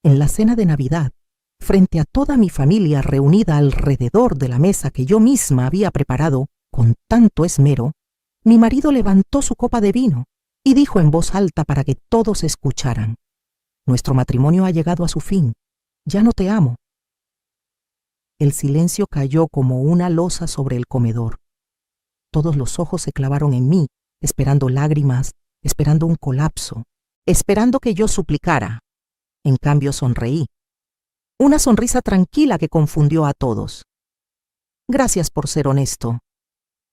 En la cena de Navidad, frente a toda mi familia reunida alrededor de la mesa que yo misma había preparado con tanto esmero, mi marido levantó su copa de vino y dijo en voz alta para que todos escucharan: «Nuestro matrimonio ha llegado a su fin. Ya no te amo». El silencio cayó como una losa sobre el comedor. Todos los ojos se clavaron en mí, esperando lágrimas, esperando un colapso, esperando que yo suplicara. En cambio sonreí. Una sonrisa tranquila que confundió a todos. «Gracias por ser honesto»,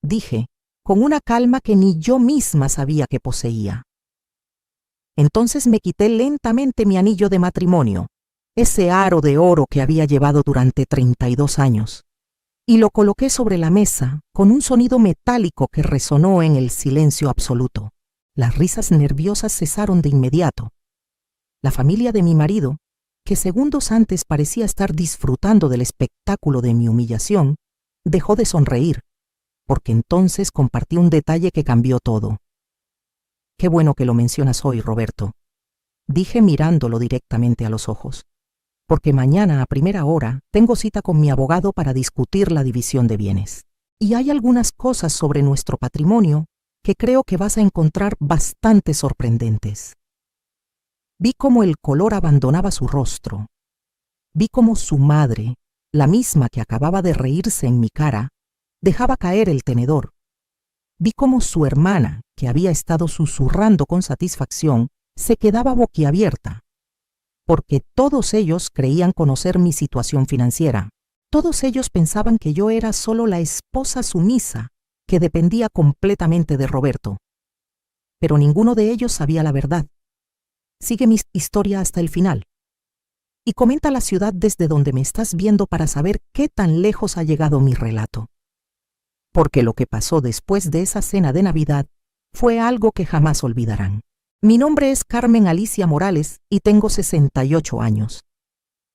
dije, con una calma que ni yo misma sabía que poseía. Entonces me quité lentamente mi anillo de matrimonio, ese aro de oro que había llevado durante 32 años, y lo coloqué sobre la mesa con un sonido metálico que resonó en el silencio absoluto. Las risas nerviosas cesaron de inmediato. La familia de mi marido, que segundos antes parecía estar disfrutando del espectáculo de mi humillación, dejó de sonreír, porque entonces compartí un detalle que cambió todo. «Qué bueno que lo mencionas hoy, Roberto», dije mirándolo directamente a los ojos, «porque mañana a primera hora tengo cita con mi abogado para discutir la división de bienes. Y hay algunas cosas sobre nuestro patrimonio que creo que vas a encontrar bastante sorprendentes». Vi cómo el color abandonaba su rostro. Vi cómo su madre, la misma que acababa de reírse en mi cara, dejaba caer el tenedor. Vi cómo su hermana, que había estado susurrando con satisfacción, se quedaba boquiabierta, porque todos ellos creían conocer mi situación financiera. Todos ellos pensaban que yo era solo la esposa sumisa que dependía completamente de Roberto. Pero ninguno de ellos sabía la verdad. Sigue mi historia hasta el final. Y comenta la ciudad desde donde me estás viendo para saber qué tan lejos ha llegado mi relato. Porque lo que pasó después de esa cena de Navidad fue algo que jamás olvidarán. Mi nombre es Carmen Alicia Morales y tengo 68 años.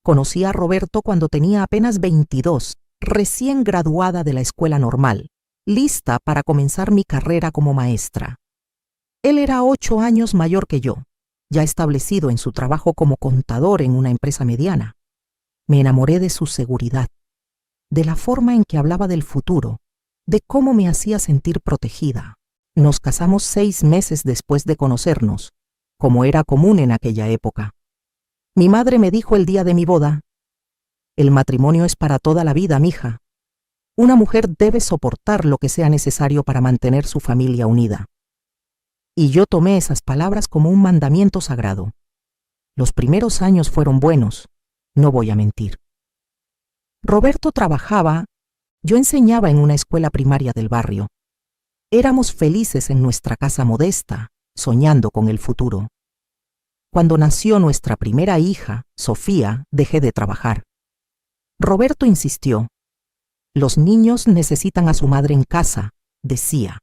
Conocí a Roberto cuando tenía apenas 22, recién graduada de la escuela normal, lista para comenzar mi carrera como maestra. Él era 8 años mayor que yo, ya establecido en su trabajo como contador en una empresa mediana. Me enamoré de su seguridad, de la forma en que hablaba del futuro, de cómo me hacía sentir protegida. Nos casamos 6 meses después de conocernos, como era común en aquella época. Mi madre me dijo el día de mi boda: «El matrimonio es para toda la vida, mija. Una mujer debe soportar lo que sea necesario para mantener su familia unida». Y yo tomé esas palabras como un mandamiento sagrado. Los primeros años fueron buenos, no voy a mentir. Roberto trabajaba, yo enseñaba en una escuela primaria del barrio. Éramos felices en nuestra casa modesta, soñando con el futuro. Cuando nació nuestra primera hija, Sofía, dejé de trabajar. Roberto insistió: «Los niños necesitan a su madre en casa», decía,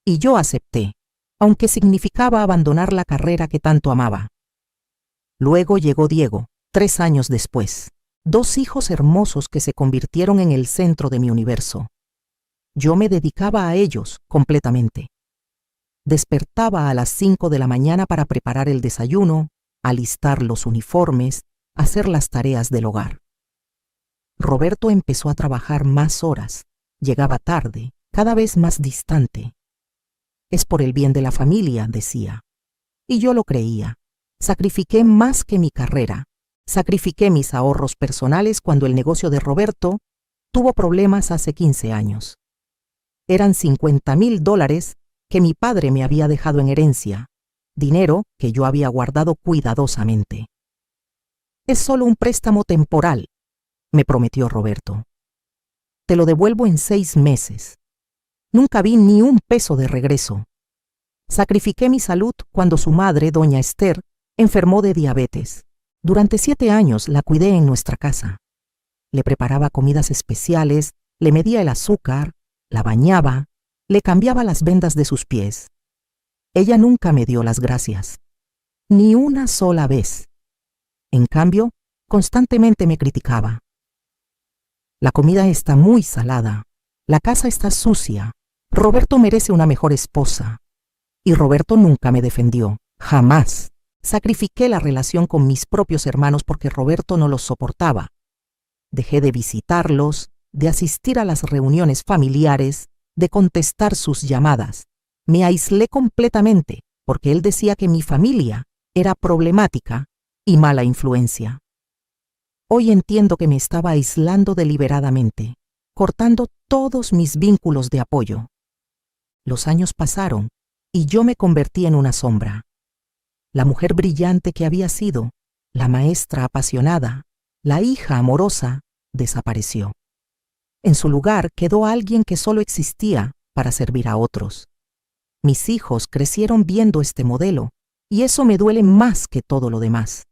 y yo acepté, aunque significaba abandonar la carrera que tanto amaba. Luego llegó Diego, 3 años después, 2 hijos hermosos que se convirtieron en el centro de mi universo. Yo me dedicaba a ellos completamente. Despertaba a las 5 de la mañana para preparar el desayuno, alistar los uniformes, hacer las tareas del hogar. Roberto empezó a trabajar más horas, llegaba tarde, cada vez más distante. «Es por el bien de la familia», decía. Y yo lo creía. Sacrifiqué más que mi carrera. Sacrifiqué mis ahorros personales cuando el negocio de Roberto tuvo problemas hace 15 años. Eran $50,000 que mi padre me había dejado en herencia, dinero que yo había guardado cuidadosamente. «Es solo un préstamo temporal», me prometió Roberto. «Te lo devuelvo en 6 meses. Nunca vi ni un peso de regreso. Sacrifiqué mi salud cuando su madre, doña Esther, enfermó de diabetes. Durante 7 años la cuidé en nuestra casa. Le preparaba comidas especiales, le medía el azúcar, la bañaba, le cambiaba las vendas de sus pies. Ella nunca me dio las gracias, ni una sola vez. En cambio, constantemente me criticaba. «La comida está muy salada, la casa está sucia, Roberto merece una mejor esposa». Y Roberto nunca me defendió, jamás. Sacrifiqué la relación con mis propios hermanos porque Roberto no los soportaba. Dejé de visitarlos, de asistir a las reuniones familiares, de contestar sus llamadas. Me aislé completamente porque él decía que mi familia era problemática y mala influencia. Hoy entiendo que me estaba aislando deliberadamente, cortando todos mis vínculos de apoyo. Los años pasaron y yo me convertí en una sombra. La mujer brillante que había sido, la maestra apasionada, la hija amorosa, desapareció. En su lugar quedó alguien que solo existía para servir a otros. Mis hijos crecieron viendo este modelo, y eso me duele más que todo lo demás.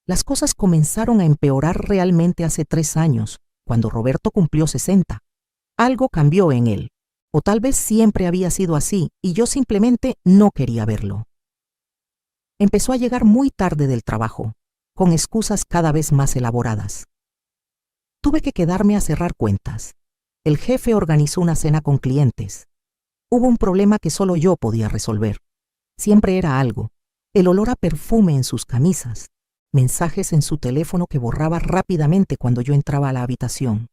Las cosas comenzaron a empeorar realmente hace 3 años, cuando Roberto cumplió 60. Algo cambió en él, o tal vez siempre había sido así, y yo simplemente no quería verlo. Empezó a llegar muy tarde del trabajo, con excusas cada vez más elaboradas. Tuve que quedarme a cerrar cuentas. El jefe organizó una cena con clientes. Hubo un problema que solo yo podía resolver. Siempre era algo: el olor a perfume en sus camisas, mensajes en su teléfono que borraba rápidamente cuando yo entraba a la habitación,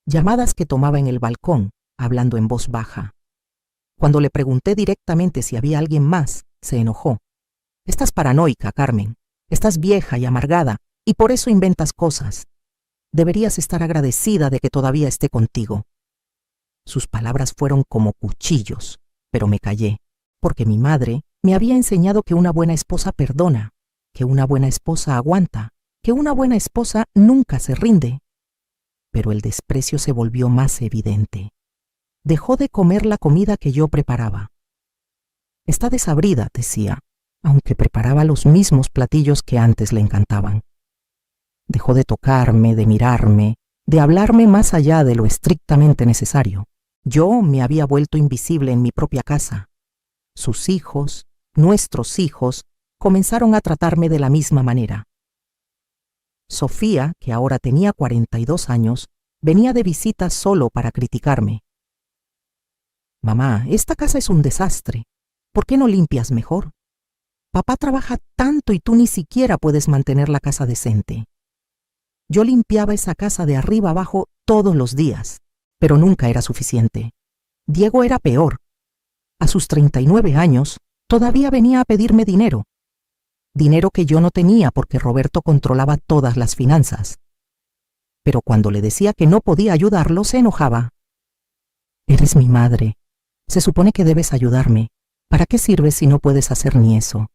llamadas que tomaba en el balcón, hablando en voz baja. Cuando le pregunté directamente si había alguien más, se enojó. Estás paranoica, Carmen. Estás vieja y amargada, y por eso inventas cosas. Deberías estar agradecida de que todavía esté contigo. Sus palabras fueron como cuchillos, pero me callé, porque mi madre me había enseñado que una buena esposa perdona, que una buena esposa aguanta, que una buena esposa nunca se rinde. Pero el desprecio se volvió más evidente. Dejó de comer la comida que yo preparaba. Está desabrida, decía, aunque preparaba los mismos platillos que antes le encantaban. Dejó de tocarme, de mirarme, de hablarme más allá de lo estrictamente necesario. Yo me había vuelto invisible en mi propia casa. Sus hijos, nuestros hijos, comenzaron a tratarme de la misma manera. Sofía, que ahora tenía 42 años, venía de visita solo para criticarme. Mamá, esta casa es un desastre. ¿Por qué no limpias mejor? Papá trabaja tanto y tú ni siquiera puedes mantener la casa decente. Yo limpiaba esa casa de arriba abajo todos los días, pero nunca era suficiente. Diego era peor. A sus 39 años, todavía venía a pedirme dinero. Dinero que yo no tenía porque Roberto controlaba todas las finanzas. Pero cuando le decía que no podía ayudarlo, se enojaba. Eres mi madre. Se supone que debes ayudarme. ¿Para qué sirves si no puedes hacer ni eso?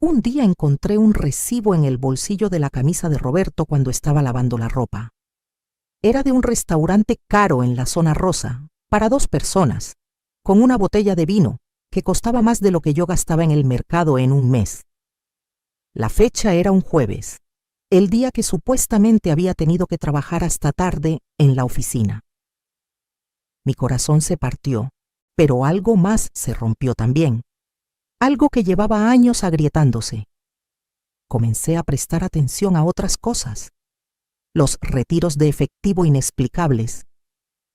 Un día encontré un recibo en el bolsillo de la camisa de Roberto cuando estaba lavando la ropa. Era de un restaurante caro en la zona rosa, para 2 personas, con una botella de vino que costaba más de lo que yo gastaba en el mercado en un mes. La fecha era un jueves, el día que supuestamente había tenido que trabajar hasta tarde en la oficina. Mi corazón se partió, pero algo más se rompió también. Algo que llevaba años agrietándose. Comencé a prestar atención a otras cosas. Los retiros de efectivo inexplicables,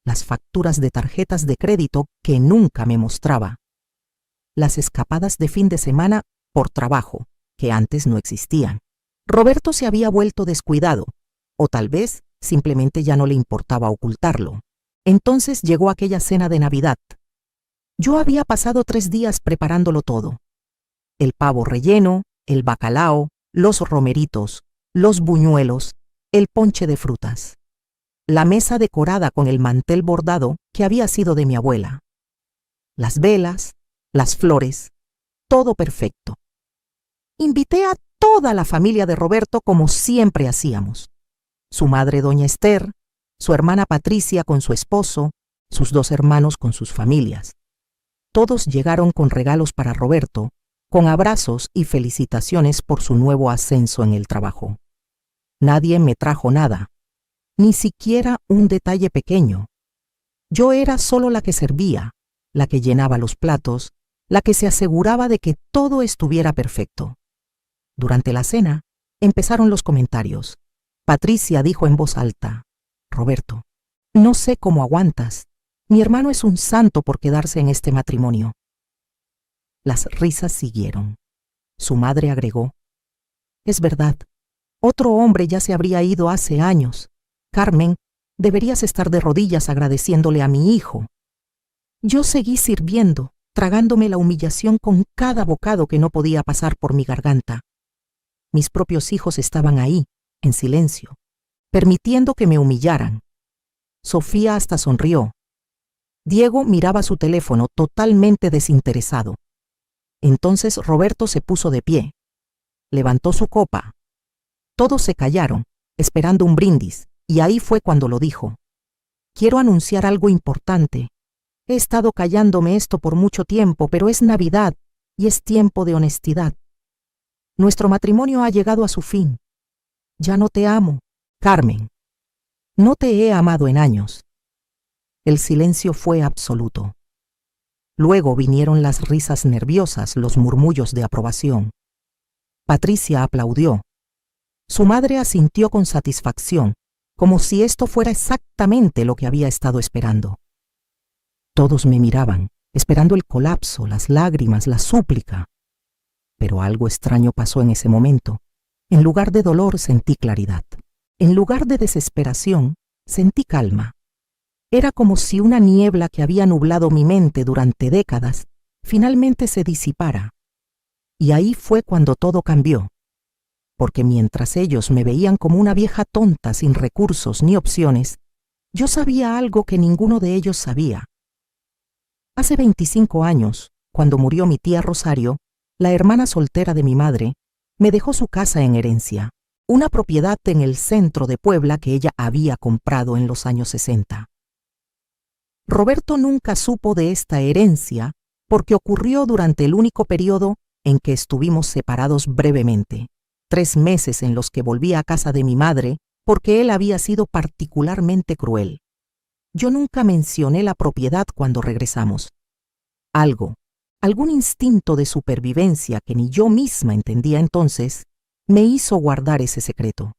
las facturas de tarjetas de crédito que nunca me mostraba, las escapadas de fin de semana por trabajo, que antes no existían. Roberto se había vuelto descuidado, o tal vez simplemente ya no le importaba ocultarlo. Entonces llegó aquella cena de Navidad. Yo había pasado 3 días preparándolo todo. El pavo relleno, el bacalao, los romeritos, los buñuelos, el ponche de frutas. La mesa decorada con el mantel bordado que había sido de mi abuela. Las velas, las flores, todo perfecto. Invité a toda la familia de Roberto como siempre hacíamos. Su madre doña Esther, su hermana Patricia con su esposo, sus 2 hermanos con sus familias. Todos llegaron con regalos para Roberto, con abrazos y felicitaciones por su nuevo ascenso en el trabajo. Nadie me trajo nada, ni siquiera un detalle pequeño. Yo era solo la que servía, la que llenaba los platos, la que se aseguraba de que todo estuviera perfecto. Durante la cena, empezaron los comentarios. Patricia dijo en voz alta: Roberto, no sé cómo aguantas. Mi hermano es un santo por quedarse en este matrimonio. Las risas siguieron. Su madre agregó: «Es verdad, otro hombre ya se habría ido hace años. Carmen, deberías estar de rodillas agradeciéndole a mi hijo». Yo seguí sirviendo, tragándome la humillación con cada bocado que no podía pasar por mi garganta. Mis propios hijos estaban ahí, en silencio, permitiendo que me humillaran. Sofía hasta sonrió. Diego miraba su teléfono totalmente desinteresado. Entonces Roberto se puso de pie. Levantó su copa. Todos se callaron, esperando un brindis, y ahí fue cuando lo dijo: «Quiero anunciar algo importante. He estado callándome esto por mucho tiempo, pero es Navidad y es tiempo de honestidad. Nuestro matrimonio ha llegado a su fin. Ya no te amo, Carmen. No te he amado en años». El silencio fue absoluto. Luego vinieron las risas nerviosas, los murmullos de aprobación. Patricia aplaudió. Su madre asintió con satisfacción, como si esto fuera exactamente lo que había estado esperando. Todos me miraban, esperando el colapso, las lágrimas, la súplica. Pero algo extraño pasó en ese momento. En lugar de dolor sentí claridad. En lugar de desesperación, sentí calma. Era como si una niebla que había nublado mi mente durante décadas finalmente se disipara. Y ahí fue cuando todo cambió. Porque mientras ellos me veían como una vieja tonta sin recursos ni opciones, yo sabía algo que ninguno de ellos sabía. Hace 25 años, cuando murió mi tía Rosario, la hermana soltera de mi madre, me dejó su casa en herencia, una propiedad en el centro de Puebla que ella había comprado en los años 60. Roberto nunca supo de esta herencia porque ocurrió durante el único periodo en que estuvimos separados brevemente, 3 meses en los que volví a casa de mi madre porque él había sido particularmente cruel. Yo nunca mencioné la propiedad cuando regresamos. Algún instinto de supervivencia que ni yo misma entendía entonces, me hizo guardar ese secreto.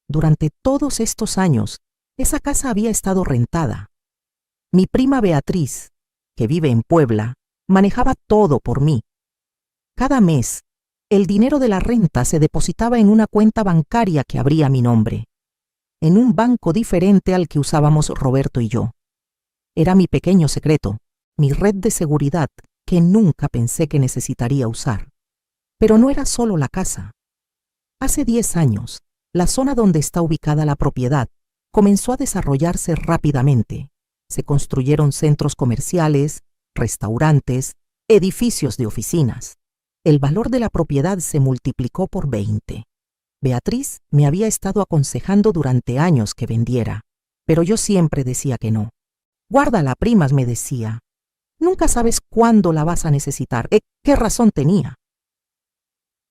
Durante todos estos años, esa casa había estado rentada. Mi prima Beatriz, que vive en Puebla, manejaba todo por mí. Cada mes, el dinero de la renta se depositaba en una cuenta bancaria que abría a mi nombre, en un banco diferente al que usábamos Roberto y yo. Era mi pequeño secreto, mi red de seguridad que nunca pensé que necesitaría usar. Pero no era solo la casa. Hace 10 años, la zona donde está ubicada la propiedad comenzó a desarrollarse rápidamente. Se construyeron centros comerciales, restaurantes, edificios de oficinas. El valor de la propiedad se multiplicó por 20. Beatriz me había estado aconsejando durante años que vendiera, pero yo siempre decía que no. «Guárdala, primas», me decía. «Nunca sabes cuándo la vas a necesitar». ¿Qué razón tenía?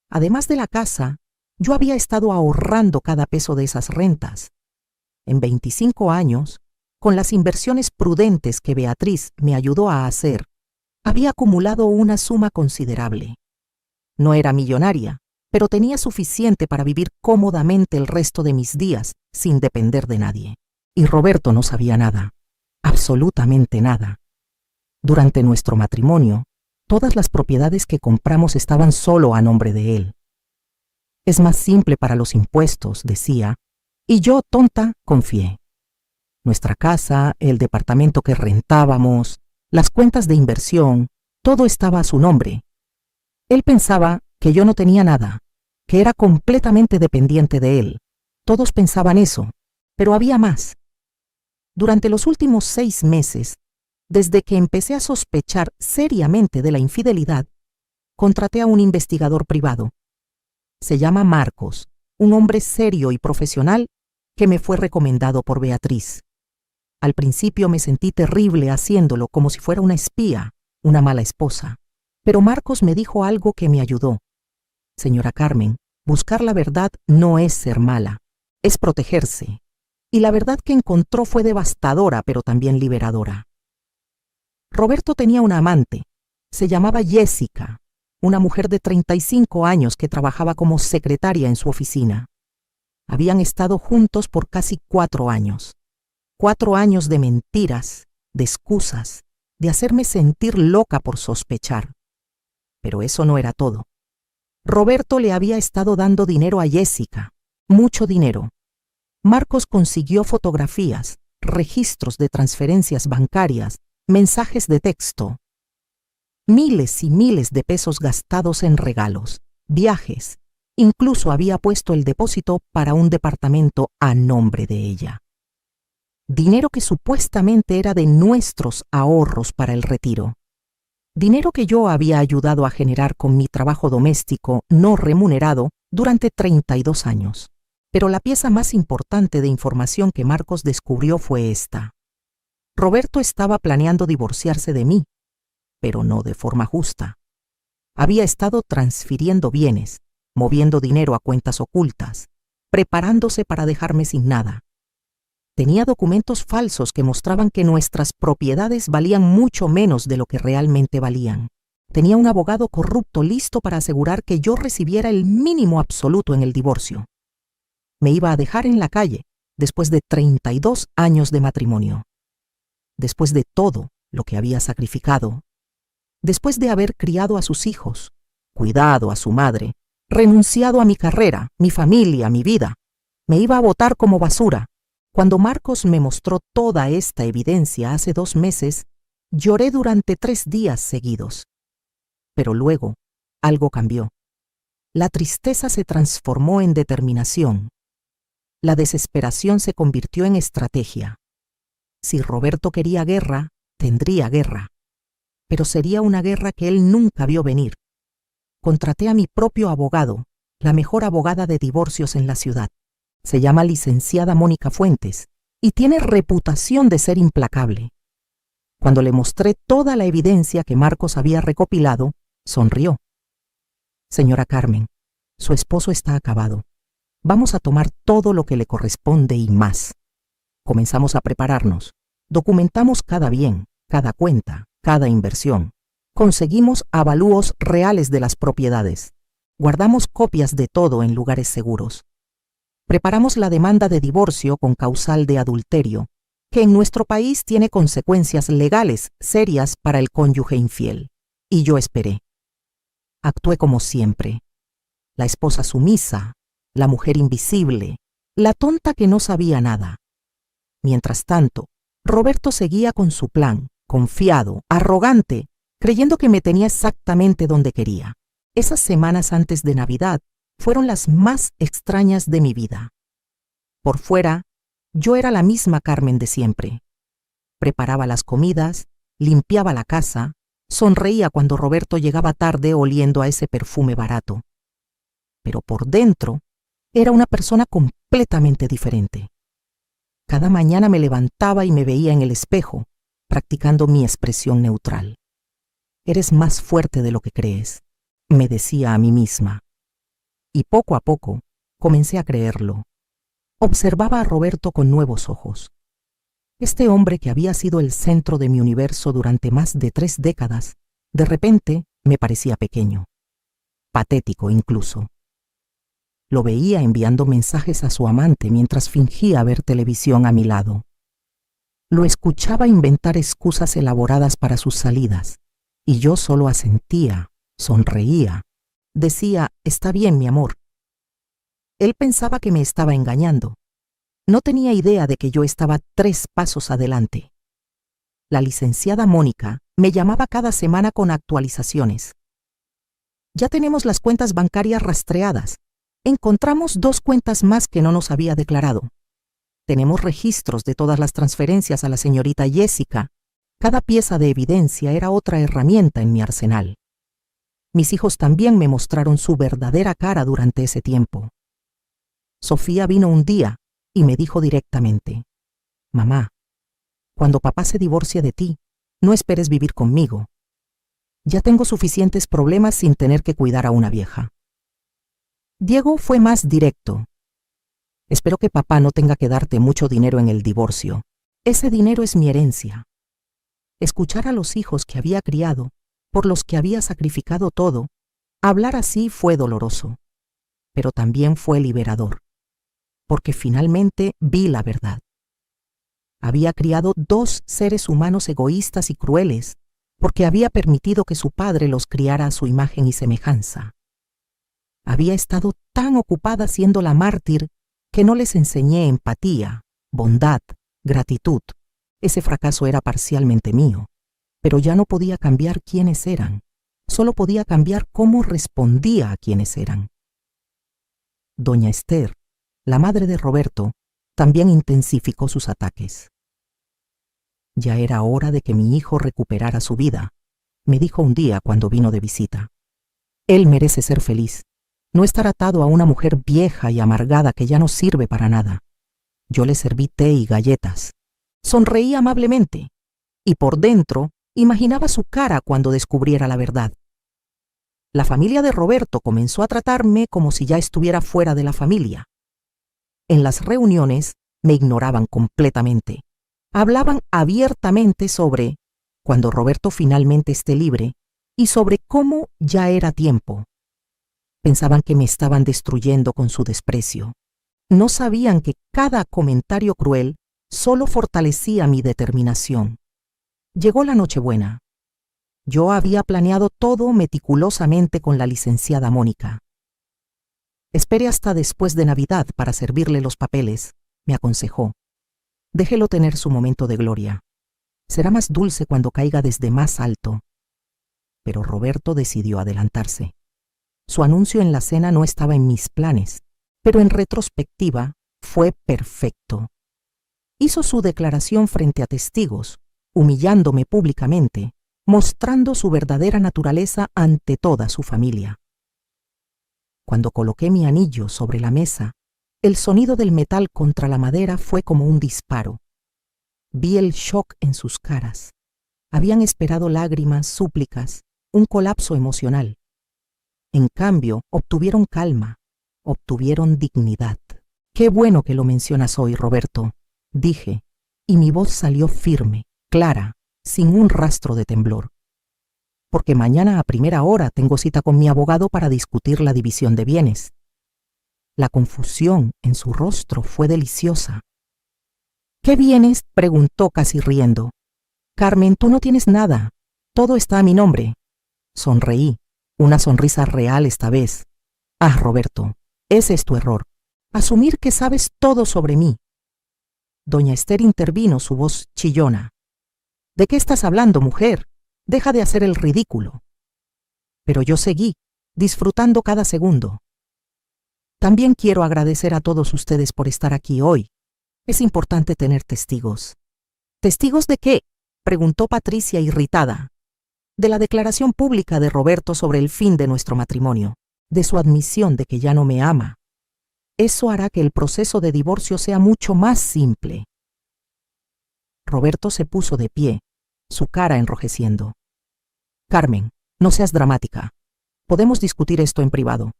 Además de la casa, yo había estado ahorrando cada peso de esas rentas. En 25 años, con las inversiones prudentes que Beatriz me ayudó a hacer, había acumulado una suma considerable. No era millonaria, pero tenía suficiente para vivir cómodamente el resto de mis días sin depender de nadie. Y Roberto no sabía nada, absolutamente nada. Durante nuestro matrimonio, todas las propiedades que compramos estaban solo a nombre de él. «Es más simple para los impuestos», decía, y yo, tonta, confié. Nuestra casa, el departamento que rentábamos, las cuentas de inversión, todo estaba a su nombre. Él pensaba que yo no tenía nada, que era completamente dependiente de él. Todos pensaban eso, pero había más. Durante los últimos 6 meses, desde que empecé a sospechar seriamente de la infidelidad, contraté a un investigador privado. Se llama Marcos, un hombre serio y profesional que me fue recomendado por Beatriz. Al principio me sentí terrible haciéndolo, como si fuera una espía, una mala esposa. Pero Marcos me dijo algo que me ayudó. «Señora Carmen, buscar la verdad no es ser mala, es protegerse». Y la verdad que encontró fue devastadora, pero también liberadora. Roberto tenía una amante. Se llamaba Jessica, una mujer de 35 años que trabajaba como secretaria en su oficina. Habían estado juntos por casi 4 años. 4 años de mentiras, de excusas, de hacerme sentir loca por sospechar. Pero eso no era todo. Roberto le había estado dando dinero a Jessica, mucho dinero. Marcos consiguió fotografías, registros de transferencias bancarias, mensajes de texto. Miles y miles de pesos gastados en regalos, viajes. Incluso había puesto el depósito para un departamento a nombre de ella. Dinero que supuestamente era de nuestros ahorros para el retiro. Dinero que yo había ayudado a generar con mi trabajo doméstico no remunerado durante 32 años. Pero la pieza más importante de información que Marcos descubrió fue esta. Roberto estaba planeando divorciarse de mí, pero no de forma justa. Había estado transfiriendo bienes, moviendo dinero a cuentas ocultas, preparándose para dejarme sin nada. Tenía documentos falsos que mostraban que nuestras propiedades valían mucho menos de lo que realmente valían. Tenía un abogado corrupto listo para asegurar que yo recibiera el mínimo absoluto en el divorcio. Me iba a dejar en la calle después de 32 años de matrimonio. Después de todo lo que había sacrificado. Después de haber criado a sus hijos, cuidado a su madre, renunciado a mi carrera, mi familia, mi vida. Me iba a botar como basura. Cuando Marcos me mostró toda esta evidencia hace 2 meses, lloré durante 3 días seguidos. Pero luego, algo cambió. La tristeza se transformó en determinación. La desesperación se convirtió en estrategia. Si Roberto quería guerra, tendría guerra. Pero sería una guerra que él nunca vio venir. Contraté a mi propio abogado, la mejor abogada de divorcios en la ciudad. Se llama licenciada Mónica Fuentes y tiene reputación de ser implacable. Cuando le mostré toda la evidencia que Marcos había recopilado, sonrió. Señora Carmen, su esposo está acabado. Vamos a tomar todo lo que le corresponde y más. Comenzamos a prepararnos. Documentamos cada bien, cada cuenta, cada inversión. Conseguimos avalúos reales de las propiedades. Guardamos copias de todo en lugares seguros. Preparamos la demanda de divorcio con causal de adulterio, que en nuestro país tiene consecuencias legales serias para el cónyuge infiel. Y yo esperé. Actué como siempre. La esposa sumisa, la mujer invisible, la tonta que no sabía nada. Mientras tanto, Roberto seguía con su plan, confiado, arrogante, creyendo que me tenía exactamente donde quería. Esas semanas antes de Navidad fueron las más extrañas de mi vida. Por fuera, yo era la misma Carmen de siempre. Preparaba las comidas, limpiaba la casa, sonreía cuando Roberto llegaba tarde oliendo a ese perfume barato. Pero por dentro, era una persona completamente diferente. Cada mañana me levantaba y me veía en el espejo, practicando mi expresión neutral. Eres más fuerte de lo que crees, me decía a mí misma. Y poco a poco comencé a creerlo. Observaba a Roberto con nuevos ojos. Este hombre que había sido el centro de mi universo durante más de 3 décadas, de repente me parecía pequeño, patético incluso. Lo veía enviando mensajes a su amante mientras fingía ver televisión a mi lado. Lo escuchaba inventar excusas elaboradas para sus salidas, y yo solo asentía, sonreía. Decía, está bien, mi amor. Él pensaba que me estaba engañando. No tenía idea de que yo estaba 3 pasos adelante. La licenciada Mónica me llamaba cada semana con actualizaciones. Ya tenemos las cuentas bancarias rastreadas. Encontramos 2 cuentas más que no nos había declarado. Tenemos registros de todas las transferencias a la señorita Jessica. Cada pieza de evidencia era otra herramienta en mi arsenal. Mis hijos también me mostraron su verdadera cara durante ese tiempo. Sofía vino un día y me dijo directamente, «Mamá, cuando papá se divorcie de ti, no esperes vivir conmigo. Ya tengo suficientes problemas sin tener que cuidar a una vieja». Diego fue más directo. «Espero que papá no tenga que darte mucho dinero en el divorcio. Ese dinero es mi herencia». Escuchar a los hijos que había criado, por los que había sacrificado todo, hablar así fue doloroso, pero también fue liberador, porque finalmente vi la verdad. Había criado 2 seres humanos egoístas y crueles, porque había permitido que su padre los criara a su imagen y semejanza. Había estado tan ocupada siendo la mártir que no les enseñé empatía, bondad, gratitud. Ese fracaso era parcialmente mío, pero ya no podía cambiar quiénes eran. Solo podía cambiar cómo respondía a quienes eran. Doña Esther, la madre de Roberto, también intensificó sus ataques. Ya era hora de que mi hijo recuperara su vida, me dijo un día cuando vino de visita. Él merece ser feliz, no estar atado a una mujer vieja y amargada que ya no sirve para nada. Yo le serví té y galletas. Sonreí amablemente, y por dentro imaginaba su cara cuando descubriera la verdad. La familia de Roberto comenzó a tratarme como si ya estuviera fuera de la familia. En las reuniones me ignoraban completamente. Hablaban abiertamente sobre cuando Roberto finalmente esté libre y sobre cómo ya era tiempo. Pensaban que me estaban destruyendo con su desprecio. No sabían que cada comentario cruel solo fortalecía mi determinación. Llegó la Nochebuena. Yo había planeado todo meticulosamente con la licenciada Mónica. Espere hasta después de Navidad para servirle los papeles, me aconsejó. Déjelo tener su momento de gloria. Será más dulce cuando caiga desde más alto. Pero Roberto decidió adelantarse. Su anuncio en la cena no estaba en mis planes, pero en retrospectiva fue perfecto. Hizo su declaración frente a testigos, humillándome públicamente, mostrando su verdadera naturaleza ante toda su familia. Cuando coloqué mi anillo sobre la mesa, el sonido del metal contra la madera fue como un disparo. Vi el shock en sus caras. Habían esperado lágrimas, súplicas, un colapso emocional. En cambio, obtuvieron calma, obtuvieron dignidad. Qué bueno que lo mencionas hoy, Roberto, dije, y mi voz salió firme, clara, sin un rastro de temblor. Porque mañana a primera hora tengo cita con mi abogado para discutir la división de bienes. La confusión en su rostro fue deliciosa. ¿Qué bienes?, preguntó casi riendo. Carmen, tú no tienes nada. Todo está a mi nombre. Sonreí, una sonrisa real esta vez. Ah, Roberto, ese es tu error. Asumir que sabes todo sobre mí. Doña Esther intervino, su voz chillona. ¿De qué estás hablando, mujer? Deja de hacer el ridículo. Pero yo seguí, disfrutando cada segundo. También quiero agradecer a todos ustedes por estar aquí hoy. Es importante tener testigos. ¿Testigos de qué?, preguntó Patricia irritada. De la declaración pública de Roberto sobre el fin de nuestro matrimonio, de su admisión de que ya no me ama. Eso hará que el proceso de divorcio sea mucho más simple. Roberto se puso de pie, su cara enrojeciendo. Carmen, no seas dramática. Podemos discutir esto en privado.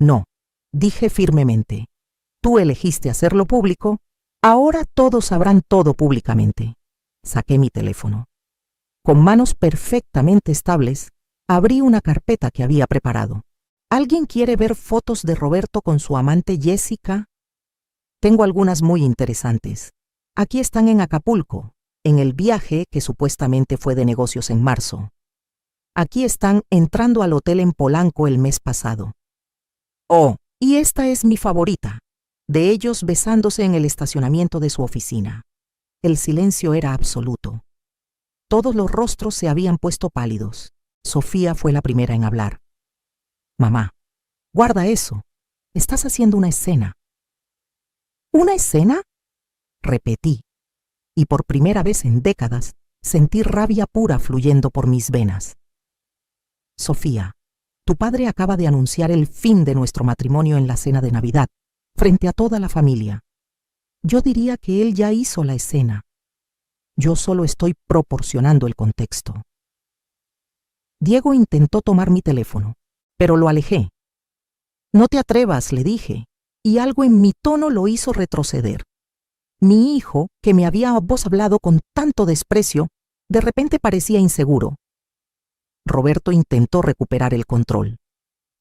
No, dije firmemente. Tú elegiste hacerlo público, ahora todos sabrán todo públicamente. Saqué mi teléfono. Con manos perfectamente estables, abrí una carpeta que había preparado. ¿Alguien quiere ver fotos de Roberto con su amante Jessica? Tengo algunas muy interesantes. Aquí están en Acapulco, en el viaje que supuestamente fue de negocios en marzo. Aquí están entrando al hotel en Polanco el mes pasado. Oh, y esta es mi favorita, de ellos besándose en el estacionamiento de su oficina. El silencio era absoluto. Todos los rostros se habían puesto pálidos. Sofía fue la primera en hablar. Mamá, guarda eso. Estás haciendo una escena. ¿Una escena?, repetí, y por primera vez en décadas sentí rabia pura fluyendo por mis venas. Sofía, tu padre acaba de anunciar el fin de nuestro matrimonio en la cena de Navidad, frente a toda la familia. Yo diría que él ya hizo la escena. Yo solo estoy proporcionando el contexto. Diego intentó tomar mi teléfono, pero lo alejé. No te atrevas, le dije, y algo en mi tono lo hizo retroceder. Mi hijo, que me había hablado con tanto desprecio, de repente parecía inseguro. Roberto intentó recuperar el control.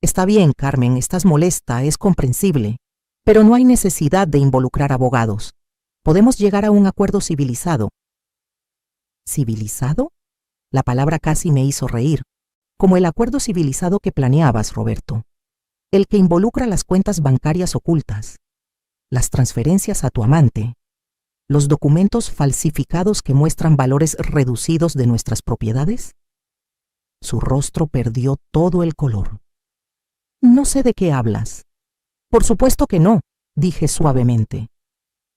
Está bien, Carmen, estás molesta, es comprensible, pero no hay necesidad de involucrar abogados. Podemos llegar a un acuerdo civilizado. ¿Civilizado? La palabra casi me hizo reír, como el acuerdo civilizado que planeabas, Roberto. el que involucra las cuentas bancarias ocultas, las transferencias a tu amante, los documentos falsificados que muestran valores reducidos de nuestras propiedades? Su rostro perdió todo el color. No sé de qué hablas. Por supuesto que no, dije suavemente.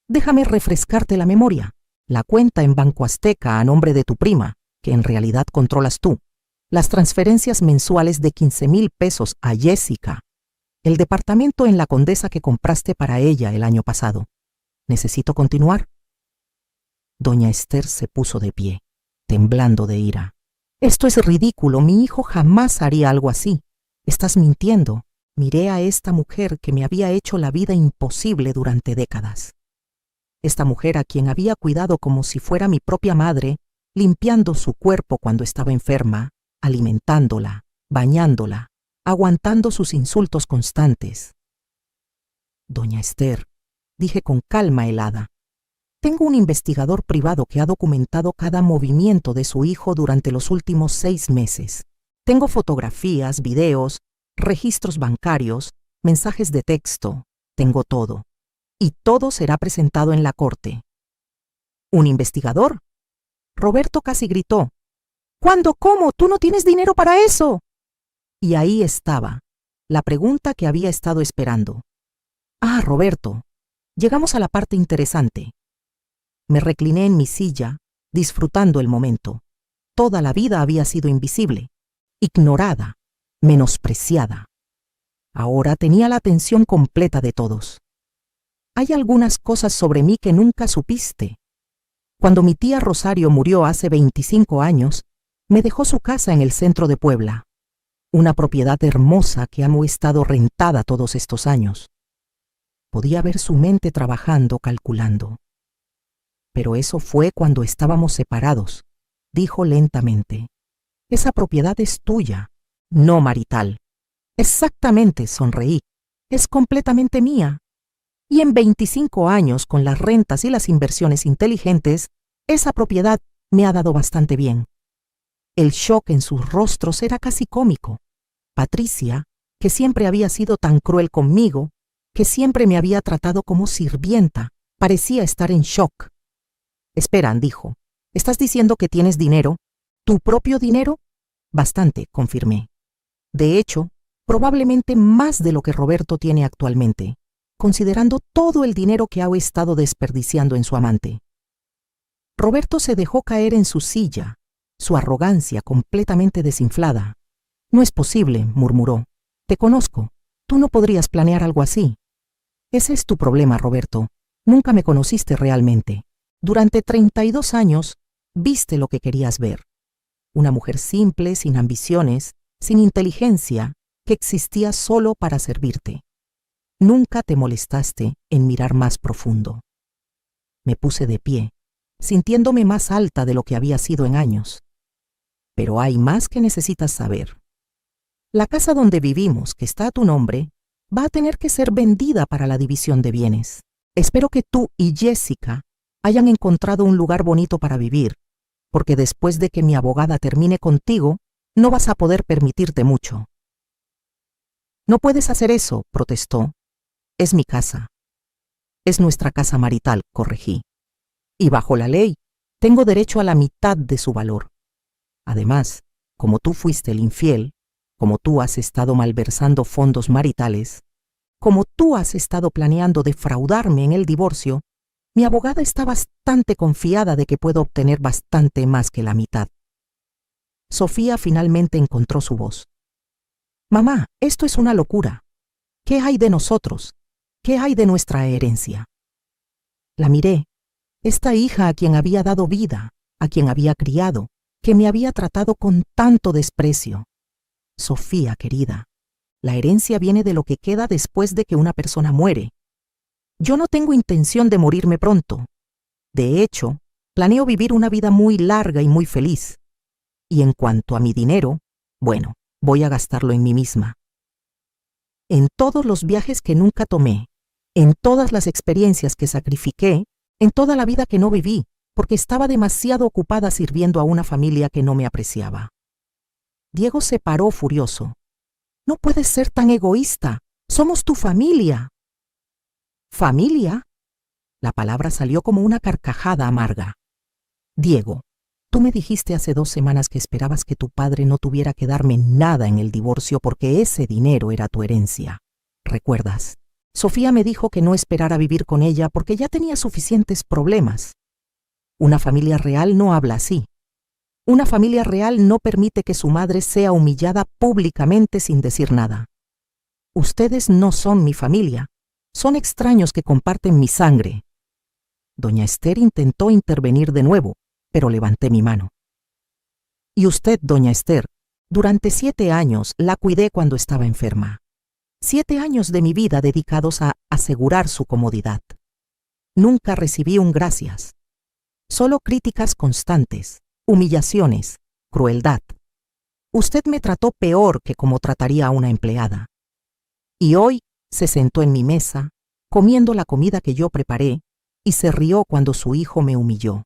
Déjame refrescarte la memoria. La cuenta en Banco Azteca a nombre de tu prima, que en realidad controlas tú. Las transferencias mensuales de 15,000 pesos a Jessica. El departamento en La Condesa que compraste para ella el año pasado. ¿Necesito continuar? Doña Esther se puso de pie, temblando de ira. Esto es ridículo. Mi hijo jamás haría algo así. Estás mintiendo. Miré a esta mujer que me había hecho la vida imposible durante décadas. Esta mujer a quien había cuidado como si fuera mi propia madre, limpiando su cuerpo cuando estaba enferma, alimentándola, bañándola, aguantando sus insultos constantes. Doña Esther, dije con calma helada, tengo un investigador privado que ha documentado cada movimiento de su hijo durante los últimos 6 meses. Tengo fotografías, videos, registros bancarios, mensajes de texto, tengo todo. Y todo será presentado en la corte. ¿Un investigador? Roberto casi gritó. ¿Cuándo? ¿Cómo? ¡Tú no tienes dinero para eso! Y ahí estaba, la pregunta que había estado esperando. Ah, Roberto, llegamos a la parte interesante. Me recliné en mi silla, disfrutando el momento. Toda la vida había sido invisible, ignorada, menospreciada. Ahora tenía la atención completa de todos. Hay algunas cosas sobre mí que nunca supiste. Cuando mi tía Rosario murió hace 25 años, me dejó su casa en el centro de Puebla, una propiedad hermosa que ha estado rentada todos estos años. Podía ver su mente trabajando, calculando. Pero eso fue cuando estábamos separados, dijo lentamente. Esa propiedad es tuya, no marital. Exactamente, sonreí. Es completamente mía. Y en 25 años, con las rentas y las inversiones inteligentes, esa propiedad me ha dado bastante bien. El shock en sus rostros era casi cómico. Patricia, que siempre había sido tan cruel conmigo, que siempre me había tratado como sirvienta, parecía estar en shock. Espera, dijo, ¿estás diciendo que tienes dinero? ¿Tu propio dinero? Bastante, confirmé. De hecho, probablemente más de lo que Roberto tiene actualmente, considerando todo el dinero que ha estado desperdiciando en su amante. Roberto se dejó caer en su silla, su arrogancia completamente desinflada. No es posible, murmuró. Te conozco. Tú no podrías planear algo así. Ese es tu problema, Roberto. Nunca me conociste realmente. Durante 32 años, viste lo que querías ver. Una mujer simple, sin ambiciones, sin inteligencia, que existía solo para servirte. Nunca te molestaste en mirar más profundo. Me puse de pie, sintiéndome más alta de lo que había sido en años. Pero hay más que necesitas saber. La casa donde vivimos, que está a tu nombre, va a tener que ser vendida para la división de bienes. Espero que tú y Jessica hayan encontrado un lugar bonito para vivir, porque después de que mi abogada termine contigo, no vas a poder permitirte mucho. No puedes hacer eso, protestó. Es mi casa. Es nuestra casa marital, corregí. Y bajo la ley, tengo derecho a la mitad de su valor. Además, como tú fuiste el infiel, como tú has estado malversando fondos maritales, como tú has estado planeando defraudarme en el divorcio, mi abogada está bastante confiada de que puedo obtener bastante más que la mitad. Sofía finalmente encontró su voz. Mamá, esto es una locura. ¿Qué hay de nosotros? ¿Qué hay de nuestra herencia? La miré. Esta hija a quien había dado vida, a quien había criado, que me había tratado con tanto desprecio. Sofía, querida, la herencia viene de lo que queda después de que una persona muere. Yo no tengo intención de morirme pronto. De hecho, planeo vivir una vida muy larga y muy feliz. Y en cuanto a mi dinero, bueno, voy a gastarlo en mí misma. En todos los viajes que nunca tomé, en todas las experiencias que sacrifiqué, en toda la vida que no viví, porque estaba demasiado ocupada sirviendo a una familia que no me apreciaba. Diego se paró furioso. No puedes ser tan egoísta. Somos tu familia. ¿Familia? La palabra salió como una carcajada amarga. Diego, tú me dijiste hace 2 semanas que esperabas que tu padre no tuviera que darme nada en el divorcio porque ese dinero era tu herencia. ¿Recuerdas? Sofía me dijo que no esperara vivir con ella porque ya tenía suficientes problemas. Una familia real no habla así. Una familia real no permite que su madre sea humillada públicamente sin decir nada. Ustedes no son mi familia. Son extraños que comparten mi sangre. Doña Esther intentó intervenir de nuevo, pero levanté mi mano. Y usted, doña Esther, durante 7 años la cuidé cuando estaba enferma. 7 años de mi vida dedicados a asegurar su comodidad. Nunca recibí un gracias. Solo críticas constantes, humillaciones, crueldad. Usted me trató peor que como trataría a una empleada. Y hoy se sentó en mi mesa, comiendo la comida que yo preparé, y se rió cuando su hijo me humilló.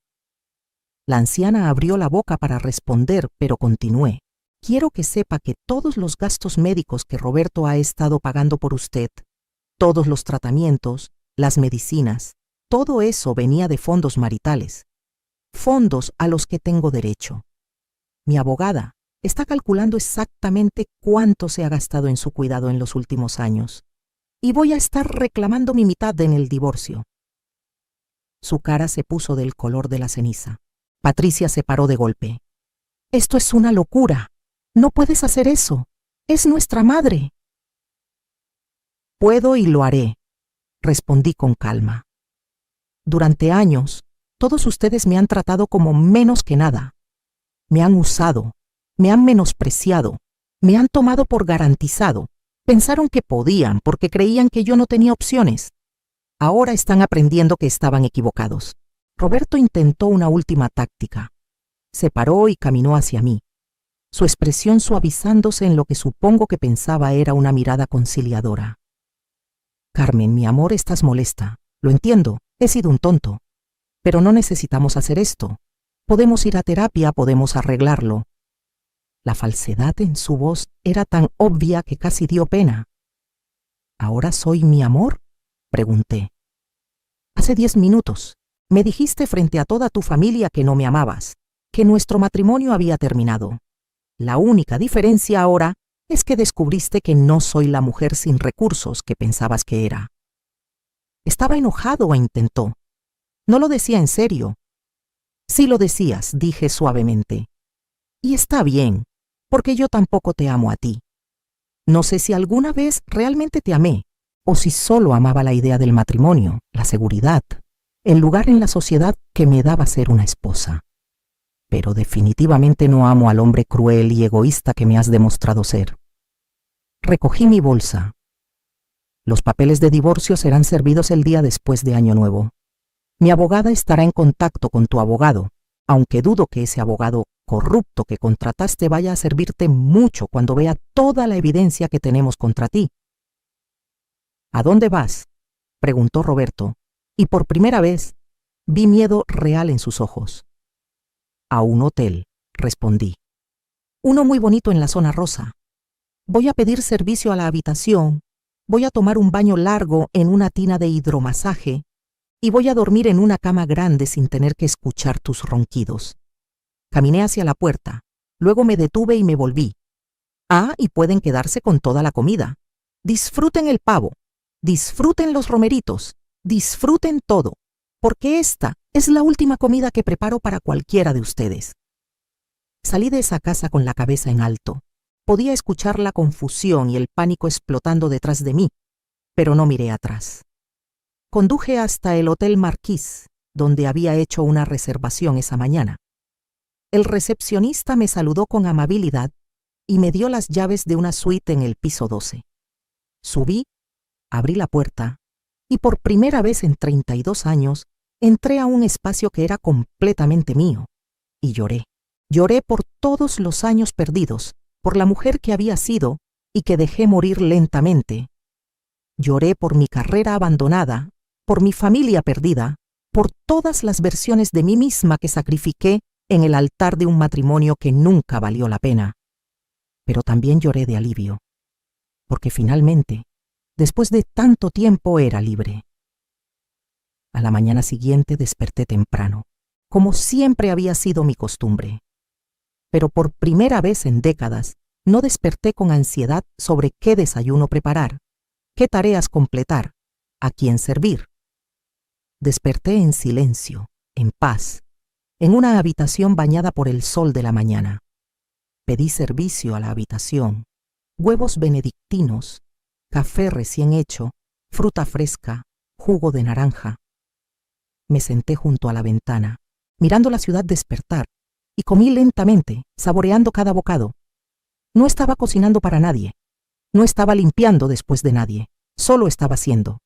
La anciana abrió la boca para responder, pero continué. Quiero que sepa que todos los gastos médicos que Roberto ha estado pagando por usted, todos los tratamientos, las medicinas, todo eso venía de fondos maritales. Fondos a los que tengo derecho. Mi abogada está calculando exactamente cuánto se ha gastado en su cuidado en los últimos años. Y voy a estar reclamando mi mitad en el divorcio. Su cara se puso del color de la ceniza. Patricia se paró de golpe. Esto es una locura. No puedes hacer eso. Es nuestra madre. Puedo y lo haré, respondí con calma. Durante años, todos ustedes me han tratado como menos que nada. Me han usado, me han menospreciado, me han tomado por garantizado. Pensaron que podían porque creían que yo no tenía opciones. Ahora están aprendiendo que estaban equivocados. Roberto intentó una última táctica. Se paró y caminó hacia mí, su expresión suavizándose en lo que supongo que pensaba era una mirada conciliadora. Carmen, mi amor, estás molesta. Lo entiendo, he sido un tonto. Pero no necesitamos hacer esto. Podemos ir a terapia, podemos arreglarlo. La falsedad en su voz era tan obvia que casi dio pena. ¿Ahora soy mi amor?, pregunté. Hace 10 minutos me dijiste frente a toda tu familia que no me amabas, que nuestro matrimonio había terminado. La única diferencia ahora es que descubriste que no soy la mujer sin recursos que pensabas que era. Estaba enojado e intentó. No lo decía en serio. Sí lo decías, dije suavemente. Y está bien, porque yo tampoco te amo a ti. No sé si alguna vez realmente te amé, o si solo amaba la idea del matrimonio, la seguridad, el lugar en la sociedad que me daba ser una esposa. Pero definitivamente no amo al hombre cruel y egoísta que me has demostrado ser. Recogí mi bolsa. Los papeles de divorcio serán servidos el día después de Año Nuevo. Mi abogada estará en contacto con tu abogado, aunque dudo que ese abogado corrupto que contrataste vaya a servirte mucho cuando vea toda la evidencia que tenemos contra ti. ¿A dónde vas?, preguntó Roberto, y por primera vez vi miedo real en sus ojos. A un hotel, respondí. Uno muy bonito en la zona rosa. Voy a pedir servicio a la habitación, voy a tomar un baño largo en una tina de hidromasaje y voy a dormir en una cama grande sin tener que escuchar tus ronquidos. Caminé hacia la puerta, luego me detuve y me volví. Ah, y pueden quedarse con toda la comida. Disfruten el pavo, disfruten los romeritos, disfruten todo, porque esta es la última comida que preparo para cualquiera de ustedes. Salí de esa casa con la cabeza en alto. Podía escuchar la confusión y el pánico explotando detrás de mí, pero no miré atrás. Conduje hasta el Hotel Marquis, donde había hecho una reservación esa mañana. El recepcionista me saludó con amabilidad y me dio las llaves de una suite en el piso 12. Subí, abrí la puerta y por primera vez en 32 años entré a un espacio que era completamente mío y lloré. Lloré por todos los años perdidos, por la mujer que había sido y que dejé morir lentamente. Lloré por mi carrera abandonada, por mi familia perdida, por todas las versiones de mí misma que sacrifiqué en el altar de un matrimonio que nunca valió la pena. Pero también lloré de alivio, porque finalmente, Después de tanto tiempo era libre. A la mañana siguiente desperté temprano, como siempre había sido mi costumbre. Pero por primera vez en décadas no desperté con ansiedad sobre qué desayuno preparar, qué tareas completar, a quién servir. Desperté en silencio, en paz, en una habitación bañada por el sol de la mañana. Pedí servicio a la habitación, huevos benedictinos, café recién hecho, fruta fresca, jugo de naranja. Me senté junto a la ventana, mirando la ciudad despertar, y comí lentamente, saboreando cada bocado. No estaba cocinando para nadie, no estaba limpiando después de nadie, solo estaba haciendo.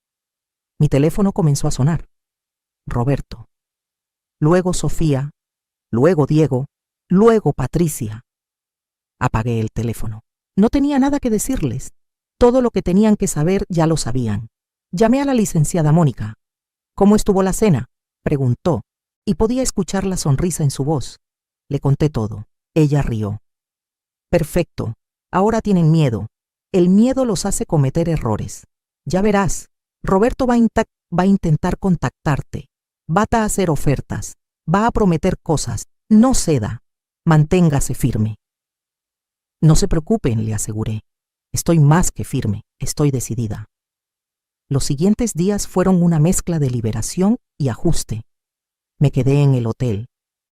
Mi teléfono comenzó a sonar. Roberto. Luego Sofía, luego Diego, luego Patricia. Apagué el teléfono. No tenía nada que decirles. Todo lo que tenían que saber ya lo sabían. Llamé a la licenciada Mónica. ¿Cómo estuvo la cena?, preguntó, y podía escuchar la sonrisa en su voz. Le conté todo. Ella rió. Perfecto. Ahora tienen miedo. El miedo los hace cometer errores. Ya verás. Roberto va a intentar contactarte. Va a hacer ofertas. Va a prometer cosas. No ceda. Manténgase firme. No se preocupen, le aseguré. Estoy más que firme. Estoy decidida. Los siguientes días fueron una mezcla de liberación y ajuste. Me quedé en el hotel,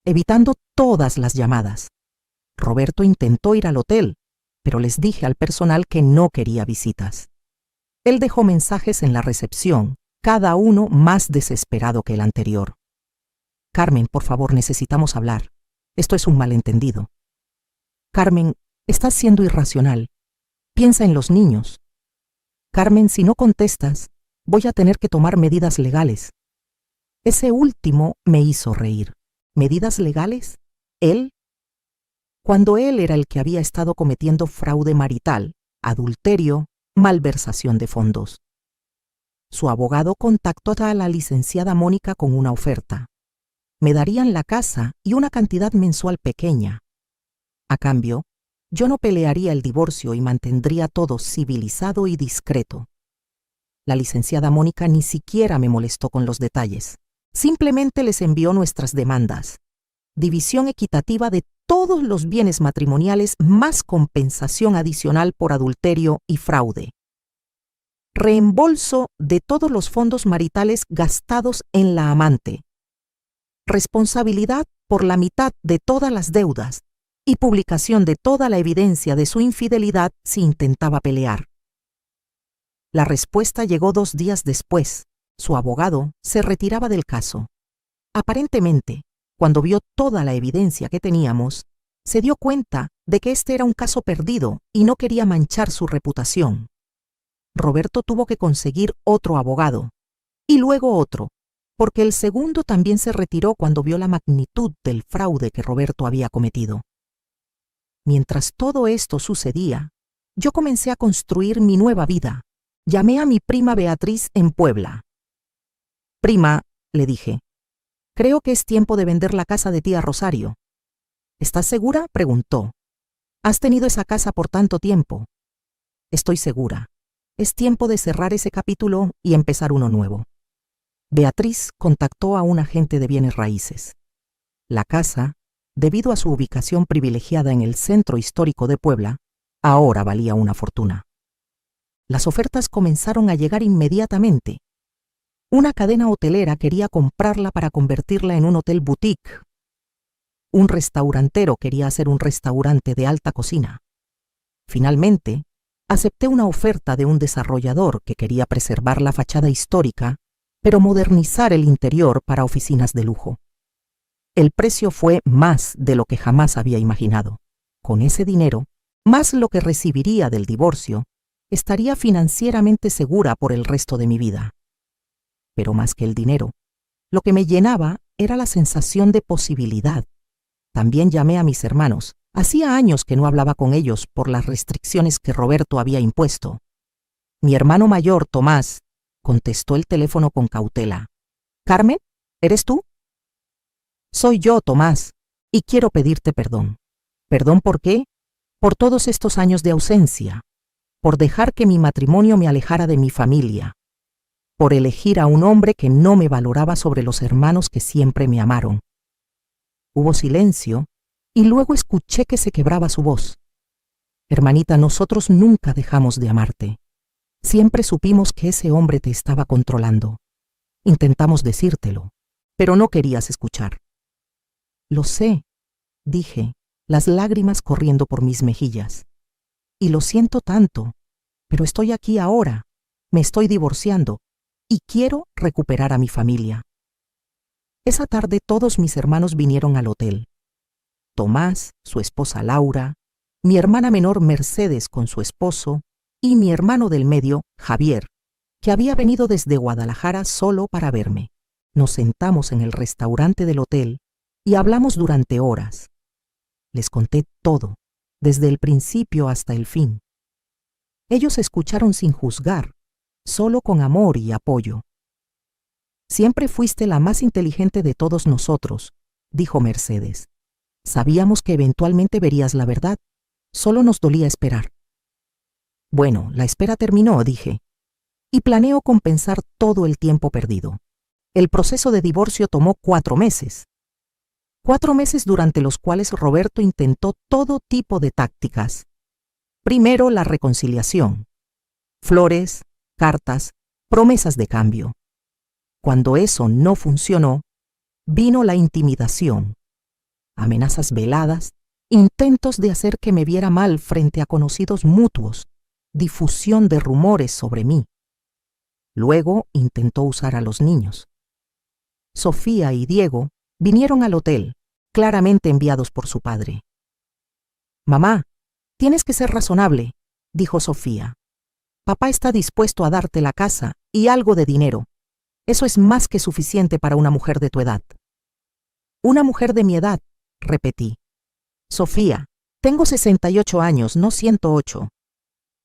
evitando todas las llamadas. Roberto intentó ir al hotel, pero les dije al personal que no quería visitas. Él dejó mensajes en la recepción, cada uno más desesperado que el anterior. Carmen, por favor, necesitamos hablar. Esto es un malentendido. Carmen, estás siendo irracional. Piensa en los niños. Carmen, si no contestas, voy a tener que tomar medidas legales. Ese último me hizo reír. ¿Medidas legales? ¿Él? Cuando él era el que había estado cometiendo fraude marital, adulterio, malversación de fondos. Su abogado contactó a la licenciada Mónica con una oferta. Me darían la casa y una cantidad mensual pequeña. A cambio, yo no pelearía el divorcio y mantendría todo civilizado y discreto. La licenciada Mónica ni siquiera me molestó con los detalles. Simplemente les envió nuestras demandas. División equitativa de todos los bienes matrimoniales más compensación adicional por adulterio y fraude. Reembolso de todos los fondos maritales gastados en la amante. Responsabilidad por la mitad de todas las deudas y publicación de toda la evidencia de su infidelidad si intentaba pelear. La respuesta llegó 2 días después. Su abogado se retiraba del caso. Aparentemente, cuando vio toda la evidencia que teníamos, se dio cuenta de que este era un caso perdido y no quería manchar su reputación. Roberto tuvo que conseguir otro abogado, y luego otro, porque el segundo también se retiró cuando vio la magnitud del fraude que Roberto había cometido. Mientras todo esto sucedía, yo comencé a construir mi nueva vida. Llamé a mi prima Beatriz en Puebla. Prima, le dije, creo que es tiempo de vender la casa de tía Rosario. ¿Estás segura?, preguntó. Has tenido esa casa por tanto tiempo. Estoy segura. Es tiempo de cerrar ese capítulo y empezar uno nuevo. Beatriz contactó a un agente de bienes raíces. La casa, debido a su ubicación privilegiada en el centro histórico de Puebla, ahora valía una fortuna. Las ofertas comenzaron a llegar inmediatamente. Una cadena hotelera quería comprarla para convertirla en un hotel boutique. Un restaurantero quería hacer un restaurante de alta cocina. Finalmente, acepté una oferta de un desarrollador que quería preservar la fachada histórica, pero modernizar el interior para oficinas de lujo. El precio fue más de lo que jamás había imaginado. Con ese dinero, más lo que recibiría del divorcio, estaría financieramente segura por el resto de mi vida. Pero más que el dinero, lo que me llenaba era la sensación de posibilidad. También llamé a mis hermanos. Hacía años que no hablaba con ellos por las restricciones que Roberto había impuesto. Mi hermano mayor, Tomás, contestó el teléfono con cautela. «¿Carmen? ¿Eres tú?» «Soy yo, Tomás, y quiero pedirte perdón». «¿Perdón por qué?» «Por todos estos años de ausencia. por dejar que mi matrimonio me alejara de mi familia, por elegir a un hombre que no me valoraba sobre los hermanos que siempre me amaron. Hubo silencio y luego escuché que se quebraba su voz. Hermanita, nosotros nunca dejamos de amarte. Siempre supimos que ese hombre te estaba controlando. Intentamos decírtelo, pero no querías escuchar. Lo sé, dije, las lágrimas corriendo por mis mejillas. Y lo siento tanto, pero estoy aquí ahora, me estoy divorciando y quiero recuperar a mi familia. Esa tarde todos mis hermanos vinieron al hotel. Tomás, su esposa Laura, mi hermana menor Mercedes con su esposo y mi hermano del medio, Javier, que había venido desde Guadalajara solo para verme. Nos sentamos en el restaurante del hotel y hablamos durante horas. Les conté todo, desde el principio hasta el fin. Ellos escucharon sin juzgar, solo con amor y apoyo. Siempre fuiste la más inteligente de todos nosotros, dijo Mercedes. Sabíamos que eventualmente verías la verdad, solo nos dolía esperar. Bueno, la espera terminó, dije, y planeo compensar todo el tiempo perdido. El proceso de divorcio tomó 4 meses. 4 meses durante los cuales Roberto intentó todo tipo de tácticas. Primero, la reconciliación. Flores, cartas, promesas de cambio. Cuando eso no funcionó, vino la intimidación. Amenazas veladas, intentos de hacer que me viera mal frente a conocidos mutuos, difusión de rumores sobre mí. Luego intentó usar a los niños. Sofía y Diego vinieron al hotel, claramente enviados por su padre. «Mamá, tienes que ser razonable», dijo Sofía. «Papá está dispuesto a darte la casa y algo de dinero. Eso es más que suficiente para una mujer de tu edad». «Una mujer de mi edad», repetí. «Sofía, tengo 68 años, no 108.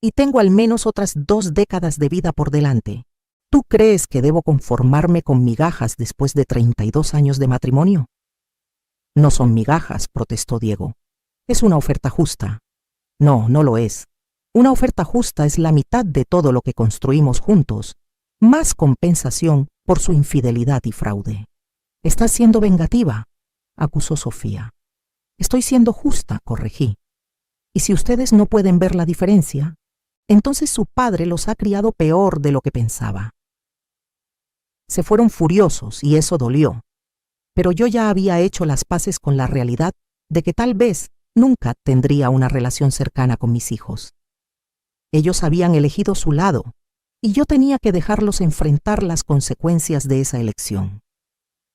Y tengo al menos otras 2 décadas de vida por delante. ¿Tú crees que debo conformarme con migajas después de 32 años de matrimonio?» «No son migajas», protestó Diego. «Es una oferta justa». «No, no lo es. Una oferta justa es la mitad de todo lo que construimos juntos, más compensación por su infidelidad y fraude». «Estás siendo vengativa», acusó Sofía. «Estoy siendo justa», corregí. «Y si ustedes no pueden ver la diferencia, entonces su padre los ha criado peor de lo que pensaba». Se fueron furiosos y eso dolió, pero yo ya había hecho las paces con la realidad de que tal vez nunca tendría una relación cercana con mis hijos. Ellos habían elegido su lado y yo tenía que dejarlos enfrentar las consecuencias de esa elección.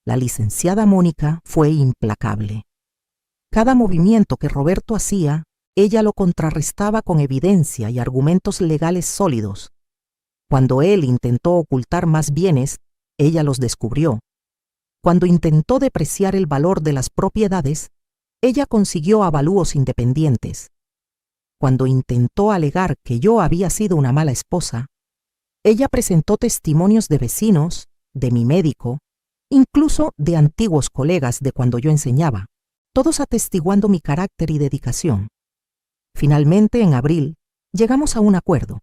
La licenciada Mónica fue implacable. Cada movimiento que Roberto hacía, ella lo contrarrestaba con evidencia y argumentos legales sólidos. Cuando él intentó ocultar más bienes, ella los descubrió. Cuando intentó depreciar el valor de las propiedades, ella consiguió avalúos independientes. Cuando intentó alegar que yo había sido una mala esposa, ella presentó testimonios de vecinos, de mi médico, incluso de antiguos colegas de cuando yo enseñaba, todos atestiguando mi carácter y dedicación. Finalmente, en abril, llegamos a un acuerdo.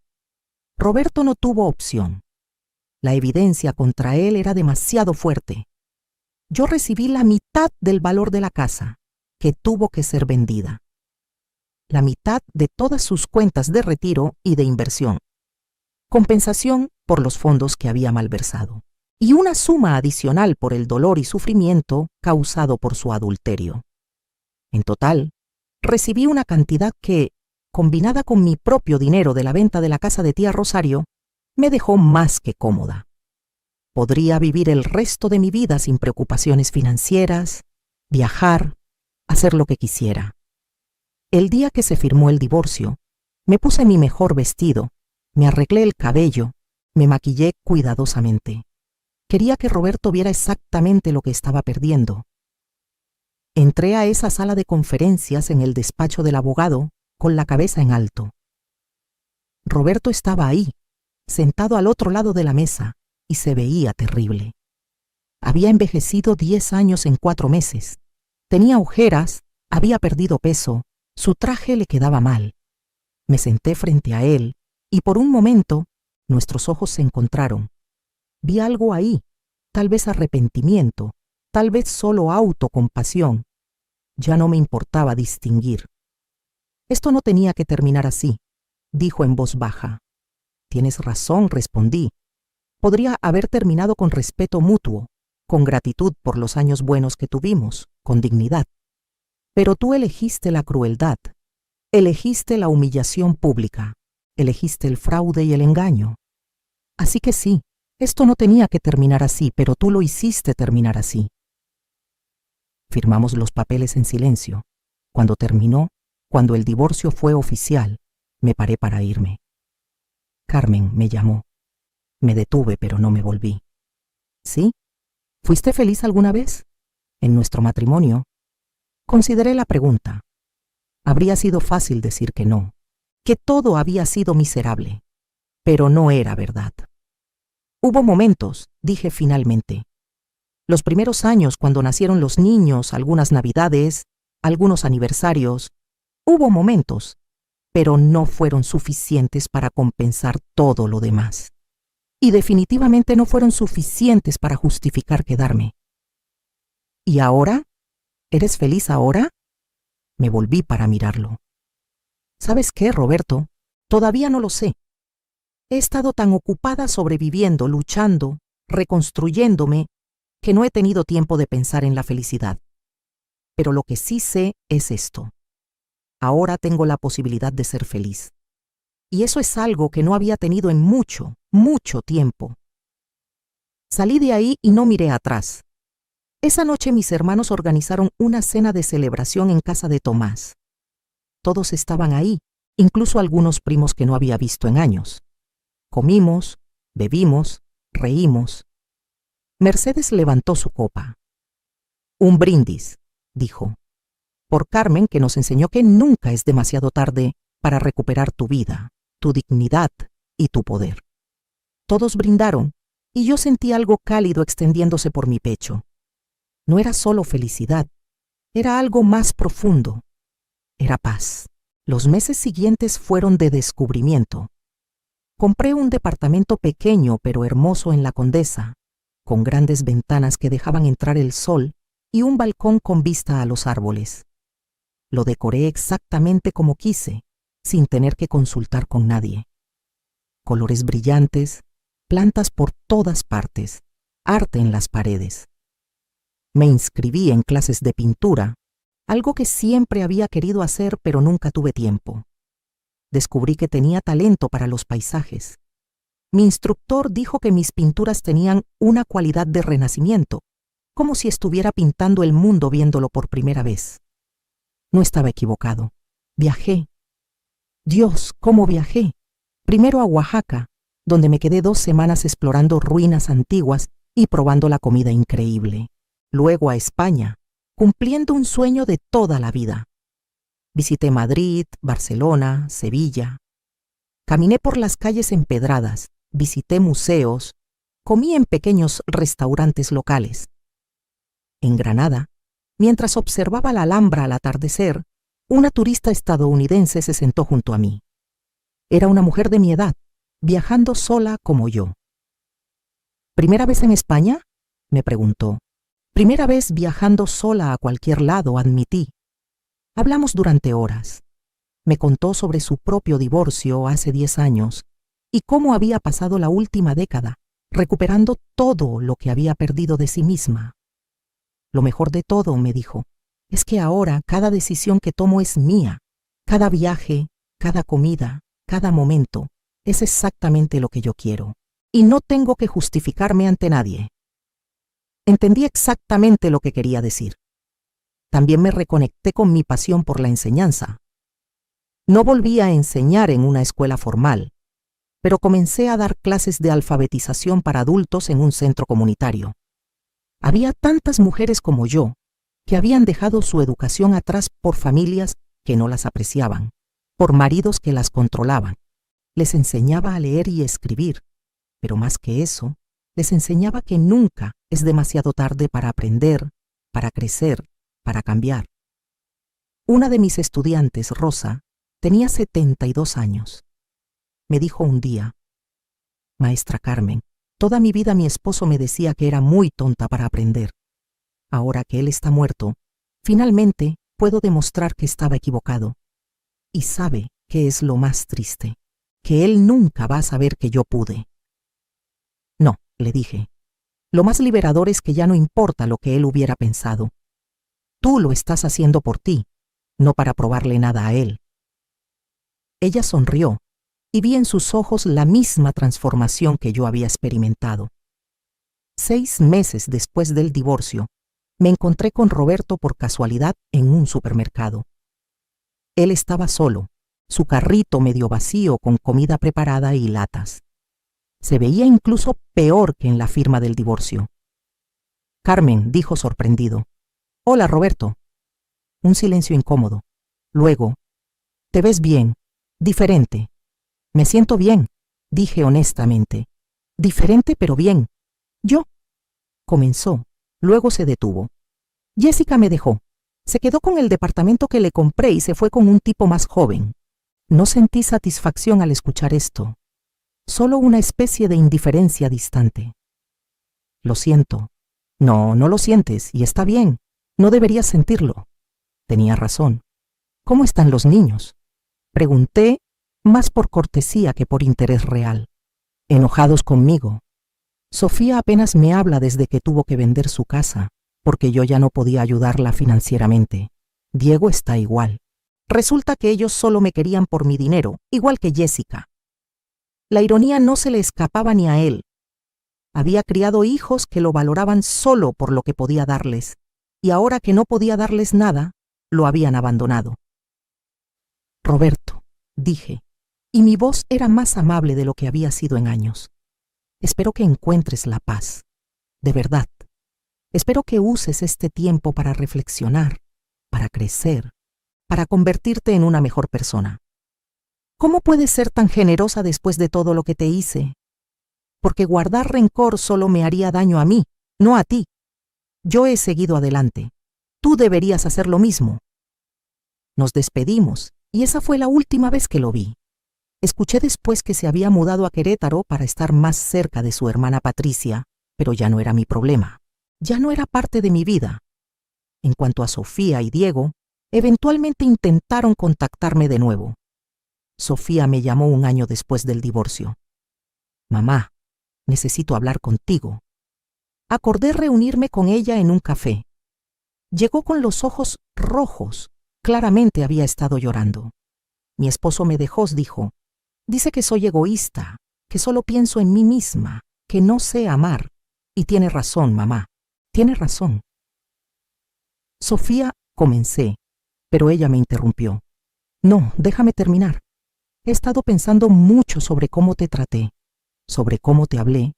Roberto no tuvo opción. La evidencia contra él era demasiado fuerte. Yo recibí la mitad del valor de la casa, que tuvo que ser vendida. La mitad de todas sus cuentas de retiro y de inversión. Compensación por los fondos que había malversado. Y una suma adicional por el dolor y sufrimiento causado por su adulterio. En total, recibí una cantidad que, combinada con mi propio dinero de la venta de la casa de tía Rosario, me dejó más que cómoda. Podría vivir el resto de mi vida sin preocupaciones financieras, viajar, hacer lo que quisiera. El día que se firmó el divorcio, me puse mi mejor vestido, me arreglé el cabello, me maquillé cuidadosamente. Quería que Roberto viera exactamente lo que estaba perdiendo. Entré a esa sala de conferencias en el despacho del abogado con la cabeza en alto. Roberto estaba ahí, sentado al otro lado de la mesa, y se veía terrible. Había envejecido 10 años en 4 meses. Tenía ojeras, había perdido peso, su traje le quedaba mal. Me senté frente a él y por un momento nuestros ojos se encontraron. Vi algo ahí, tal vez arrepentimiento, tal vez solo autocompasión. Ya no me importaba distinguir. Esto no tenía que terminar así, dijo en voz baja. Tienes razón, respondí. Podría haber terminado con respeto mutuo, con gratitud por los años buenos que tuvimos, con dignidad. Pero tú elegiste la crueldad, elegiste la humillación pública, elegiste el fraude y el engaño. Así que sí, esto no tenía que terminar así, pero tú lo hiciste terminar así. Firmamos los papeles en silencio. Cuando terminó, cuando el divorcio fue oficial, me paré para irme. Carmen me llamó. Me detuve, pero no me volví. ¿Sí? ¿Fuiste feliz alguna vez? ¿En nuestro matrimonio? Consideré la pregunta. Habría sido fácil decir que no, que todo había sido miserable, pero no era verdad. Hubo momentos, dije finalmente. Los primeros años, cuando nacieron los niños, algunas navidades, algunos aniversarios, hubo momentos, pero no fueron suficientes para compensar todo lo demás. Y definitivamente no fueron suficientes para justificar quedarme. ¿Y ahora? ¿Eres feliz ahora? Me volví para mirarlo. ¿Sabes qué, Roberto? Todavía no lo sé. He estado tan ocupada sobreviviendo, luchando, reconstruyéndome, que no he tenido tiempo de pensar en la felicidad. Pero lo que sí sé es esto. Ahora tengo la posibilidad de ser feliz. Y eso es algo que no había tenido en mucho, mucho tiempo. Salí de ahí y no miré atrás. Esa noche mis hermanos organizaron una cena de celebración en casa de Tomás. Todos estaban ahí, incluso algunos primos que no había visto en años. Comimos, bebimos, reímos. Mercedes levantó su copa. Un brindis, dijo, por Carmen, que nos enseñó que nunca es demasiado tarde para recuperar tu vida, tu dignidad y tu poder. Todos brindaron, y yo sentí algo cálido extendiéndose por mi pecho. No era solo felicidad, era algo más profundo. Era paz. Los meses siguientes fueron de descubrimiento. Compré un departamento pequeño pero hermoso en La Condesa, con grandes ventanas que dejaban entrar el sol y un balcón con vista a los árboles. Lo decoré exactamente como quise, sin tener que consultar con nadie. Colores brillantes, plantas por todas partes, arte en las paredes. Me inscribí en clases de pintura, algo que siempre había querido hacer pero nunca tuve tiempo. Descubrí que tenía talento para los paisajes. Mi instructor dijo que mis pinturas tenían una cualidad de renacimiento, como si estuviera pintando el mundo viéndolo por primera vez. No estaba equivocado. Viajé. Dios, ¿cómo viajé? Primero a Oaxaca, donde me quedé 2 semanas explorando ruinas antiguas y probando la comida increíble. Luego a España, cumpliendo un sueño de toda la vida. Visité Madrid, Barcelona, Sevilla. Caminé por las calles empedradas, visité museos, comí en pequeños restaurantes locales. En Granada, mientras observaba la Alhambra al atardecer, una turista estadounidense se sentó junto a mí. Era una mujer de mi edad, viajando sola como yo. ¿Primera vez en España?, me preguntó. Primera vez viajando sola a cualquier lado, admití. Hablamos durante horas. Me contó sobre su propio divorcio hace 10 años y cómo había pasado la última década, recuperando todo lo que había perdido de sí misma. Lo mejor de todo, me dijo, es que ahora cada decisión que tomo es mía. Cada viaje, cada comida, cada momento es exactamente lo que yo quiero. Y no tengo que justificarme ante nadie. Entendí exactamente lo que quería decir. También me reconecté con mi pasión por la enseñanza. No volví a enseñar en una escuela formal, pero comencé a dar clases de alfabetización para adultos en un centro comunitario. Había tantas mujeres como yo que habían dejado su educación atrás por familias que no las apreciaban, por maridos que las controlaban. Les enseñaba a leer y escribir, pero más que eso, les enseñaba que nunca es demasiado tarde para aprender, para crecer, para cambiar. Una de mis estudiantes, Rosa, tenía 72 años. me dijo un día. Maestra Carmen, toda mi vida mi esposo me decía que era muy tonta para aprender. Ahora que él está muerto, finalmente puedo demostrar que estaba equivocado. Y sabe qué es lo más triste, que él nunca va a saber que yo pude. No, le dije. Lo más liberador es que ya no importa lo que él hubiera pensado. Tú lo estás haciendo por ti, no para probarle nada a él. Ella sonrió y vi en sus ojos la misma transformación que yo había experimentado. 6 meses después del divorcio, me encontré con Roberto por casualidad en un supermercado. Él estaba solo, su carrito medio vacío con comida preparada y latas. Se veía incluso peor que en la firma del divorcio. Carmen dijo sorprendido. Hola, Roberto. Un silencio incómodo. Luego, te ves bien, diferente. Me siento bien, dije honestamente. Diferente pero bien. Yo. Comenzó, luego se detuvo. Jessica me dejó. Se quedó con el departamento que le compré y se fue con un tipo más joven. No sentí satisfacción al escuchar esto. Solo una especie de indiferencia distante. Lo siento. No, no lo sientes, y está bien. No deberías sentirlo. Tenía razón. ¿Cómo están los niños? Pregunté, más por cortesía que por interés real. Enojados conmigo. Sofía apenas me habla desde que tuvo que vender su casa, porque yo ya no podía ayudarla financieramente. Diego está igual. Resulta que ellos solo me querían por mi dinero, igual que Jessica. La ironía no se le escapaba ni a él. Había criado hijos que lo valoraban solo por lo que podía darles, y ahora que no podía darles nada, lo habían abandonado. Roberto, dije, y mi voz era más amable de lo que había sido en años. Espero que encuentres la paz. De verdad. Espero que uses este tiempo para reflexionar, para crecer, para convertirte en una mejor persona. ¿Cómo puedes ser tan generosa después de todo lo que te hice? Porque guardar rencor solo me haría daño a mí, no a ti. Yo he seguido adelante. Tú deberías hacer lo mismo. Nos despedimos, y esa fue la última vez que lo vi. Escuché después que se había mudado a Querétaro para estar más cerca de su hermana Patricia, pero ya no era mi problema. Ya no era parte de mi vida. En cuanto a Sofía y Diego, eventualmente intentaron contactarme de nuevo. Sofía me llamó un año después del divorcio. Mamá, necesito hablar contigo. Acordé reunirme con ella en un café. Llegó con los ojos rojos. Claramente había estado llorando. Mi esposo me dejó, dijo. Dice que soy egoísta, que solo pienso en mí misma, que no sé amar. Y tiene razón, mamá. Tiene razón. Sofía, comencé, pero ella me interrumpió. No, déjame terminar. He estado pensando mucho sobre cómo te traté, sobre cómo te hablé,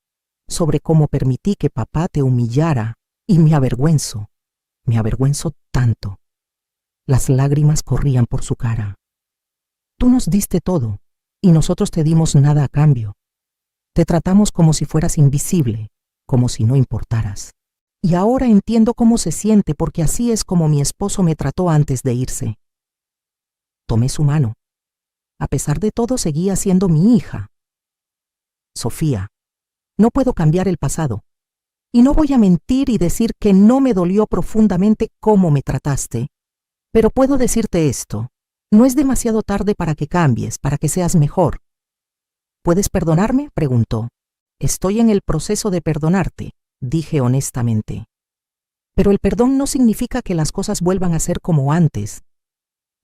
sobre cómo permití que papá te humillara, y me avergüenzo tanto. Las lágrimas corrían por su cara. Tú nos diste todo, y nosotros te dimos nada a cambio. Te tratamos como si fueras invisible, como si no importaras. Y ahora entiendo cómo se siente porque así es como mi esposo me trató antes de irse. Tomé su mano. A pesar de todo, seguía siendo mi hija. Sofía, no puedo cambiar el pasado. Y no voy a mentir y decir que no me dolió profundamente cómo me trataste. Pero puedo decirte esto. No es demasiado tarde para que cambies, para que seas mejor. ¿Puedes perdonarme?, preguntó. Estoy en el proceso de perdonarte, dije honestamente. Pero el perdón no significa que las cosas vuelvan a ser como antes.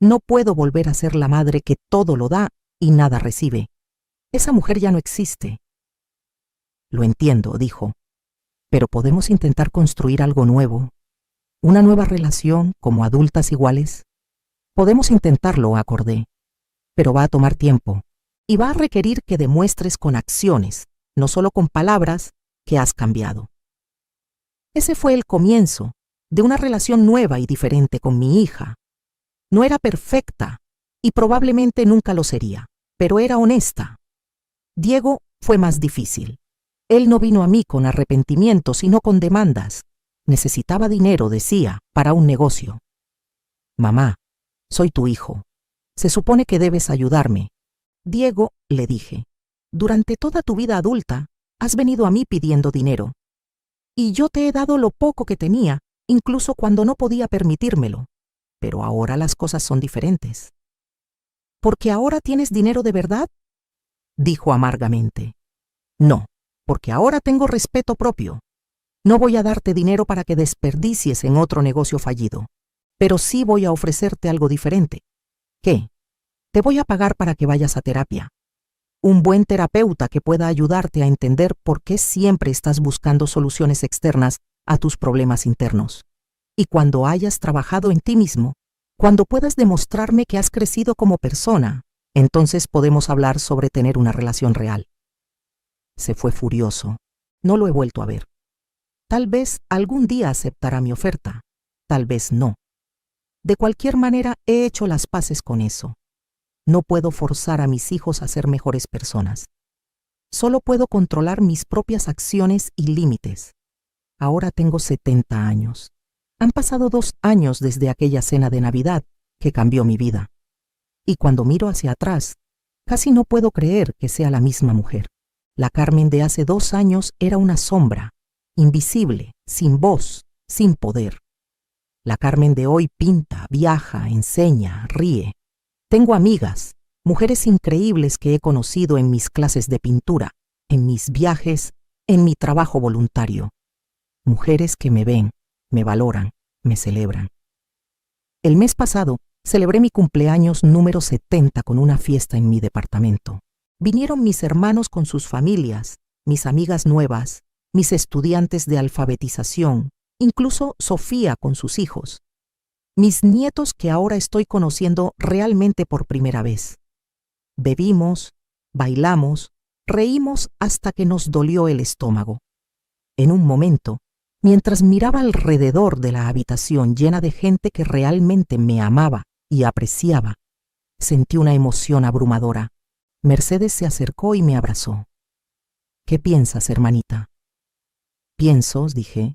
No puedo volver a ser la madre que todo lo da y nada recibe. Esa mujer ya no existe. Lo entiendo, dijo. Pero podemos intentar construir algo nuevo. Una nueva relación como adultas iguales. Podemos intentarlo, acordé. Pero va a tomar tiempo. Y va a requerir que demuestres con acciones, no solo con palabras, que has cambiado. Ese fue el comienzo de una relación nueva y diferente con mi hija. No era perfecta y probablemente nunca lo sería, pero era honesta. Diego fue más difícil. Él no vino a mí con arrepentimiento, sino con demandas. Necesitaba dinero, decía, para un negocio. Mamá, soy tu hijo. Se supone que debes ayudarme. Diego, le dije, durante toda tu vida adulta has venido a mí pidiendo dinero. Y yo te he dado lo poco que tenía, incluso cuando no podía permitírmelo. Pero ahora las cosas son diferentes. ¿Porque ahora tienes dinero de verdad?, dijo amargamente. No, porque ahora tengo respeto propio. No voy a darte dinero para que desperdicies en otro negocio fallido, pero sí voy a ofrecerte algo diferente. ¿Qué? Te voy a pagar para que vayas a terapia. Un buen terapeuta que pueda ayudarte a entender por qué siempre estás buscando soluciones externas a tus problemas internos. Y cuando hayas trabajado en ti mismo, cuando puedas demostrarme que has crecido como persona, entonces podemos hablar sobre tener una relación real. Se fue furioso. No lo he vuelto a ver. Tal vez algún día aceptará mi oferta, tal vez no. De cualquier manera, he hecho las paces con eso. No puedo forzar a mis hijos a ser mejores personas. Solo puedo controlar mis propias acciones y límites. Ahora tengo 70 años. Han pasado 2 años desde aquella cena de Navidad que cambió mi vida. Y cuando miro hacia atrás, casi no puedo creer que sea la misma mujer. La Carmen de hace 2 años era una sombra, invisible, sin voz, sin poder. La Carmen de hoy pinta, viaja, enseña, ríe. Tengo amigas, mujeres increíbles que he conocido en mis clases de pintura, en mis viajes, en mi trabajo voluntario. Mujeres que me ven, me valoran, me celebran. El mes pasado celebré mi cumpleaños número 70 con una fiesta en mi departamento. Vinieron mis hermanos con sus familias, mis amigas nuevas, mis estudiantes de alfabetización, incluso Sofía con sus hijos. Mis nietos que ahora estoy conociendo realmente por primera vez. Bebimos, bailamos, reímos hasta que nos dolió el estómago. En un momento, mientras miraba alrededor de la habitación llena de gente que realmente me amaba y apreciaba, sentí una emoción abrumadora. Mercedes se acercó y me abrazó. ¿Qué piensas, hermanita? Pienso, dije,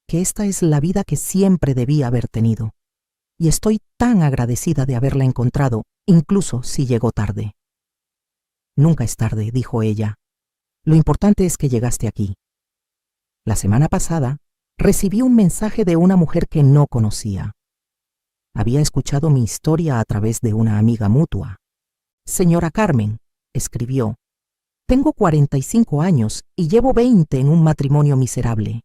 que esta es la vida que siempre debía haber tenido. Y estoy tan agradecida de haberla encontrado, incluso si llegó tarde. Nunca es tarde, dijo ella. Lo importante es que llegaste aquí. La semana pasada, recibí un mensaje de una mujer que no conocía. Había escuchado mi historia a través de una amiga mutua. Señora Carmen, escribió, tengo 45 años y llevo 20 en un matrimonio miserable.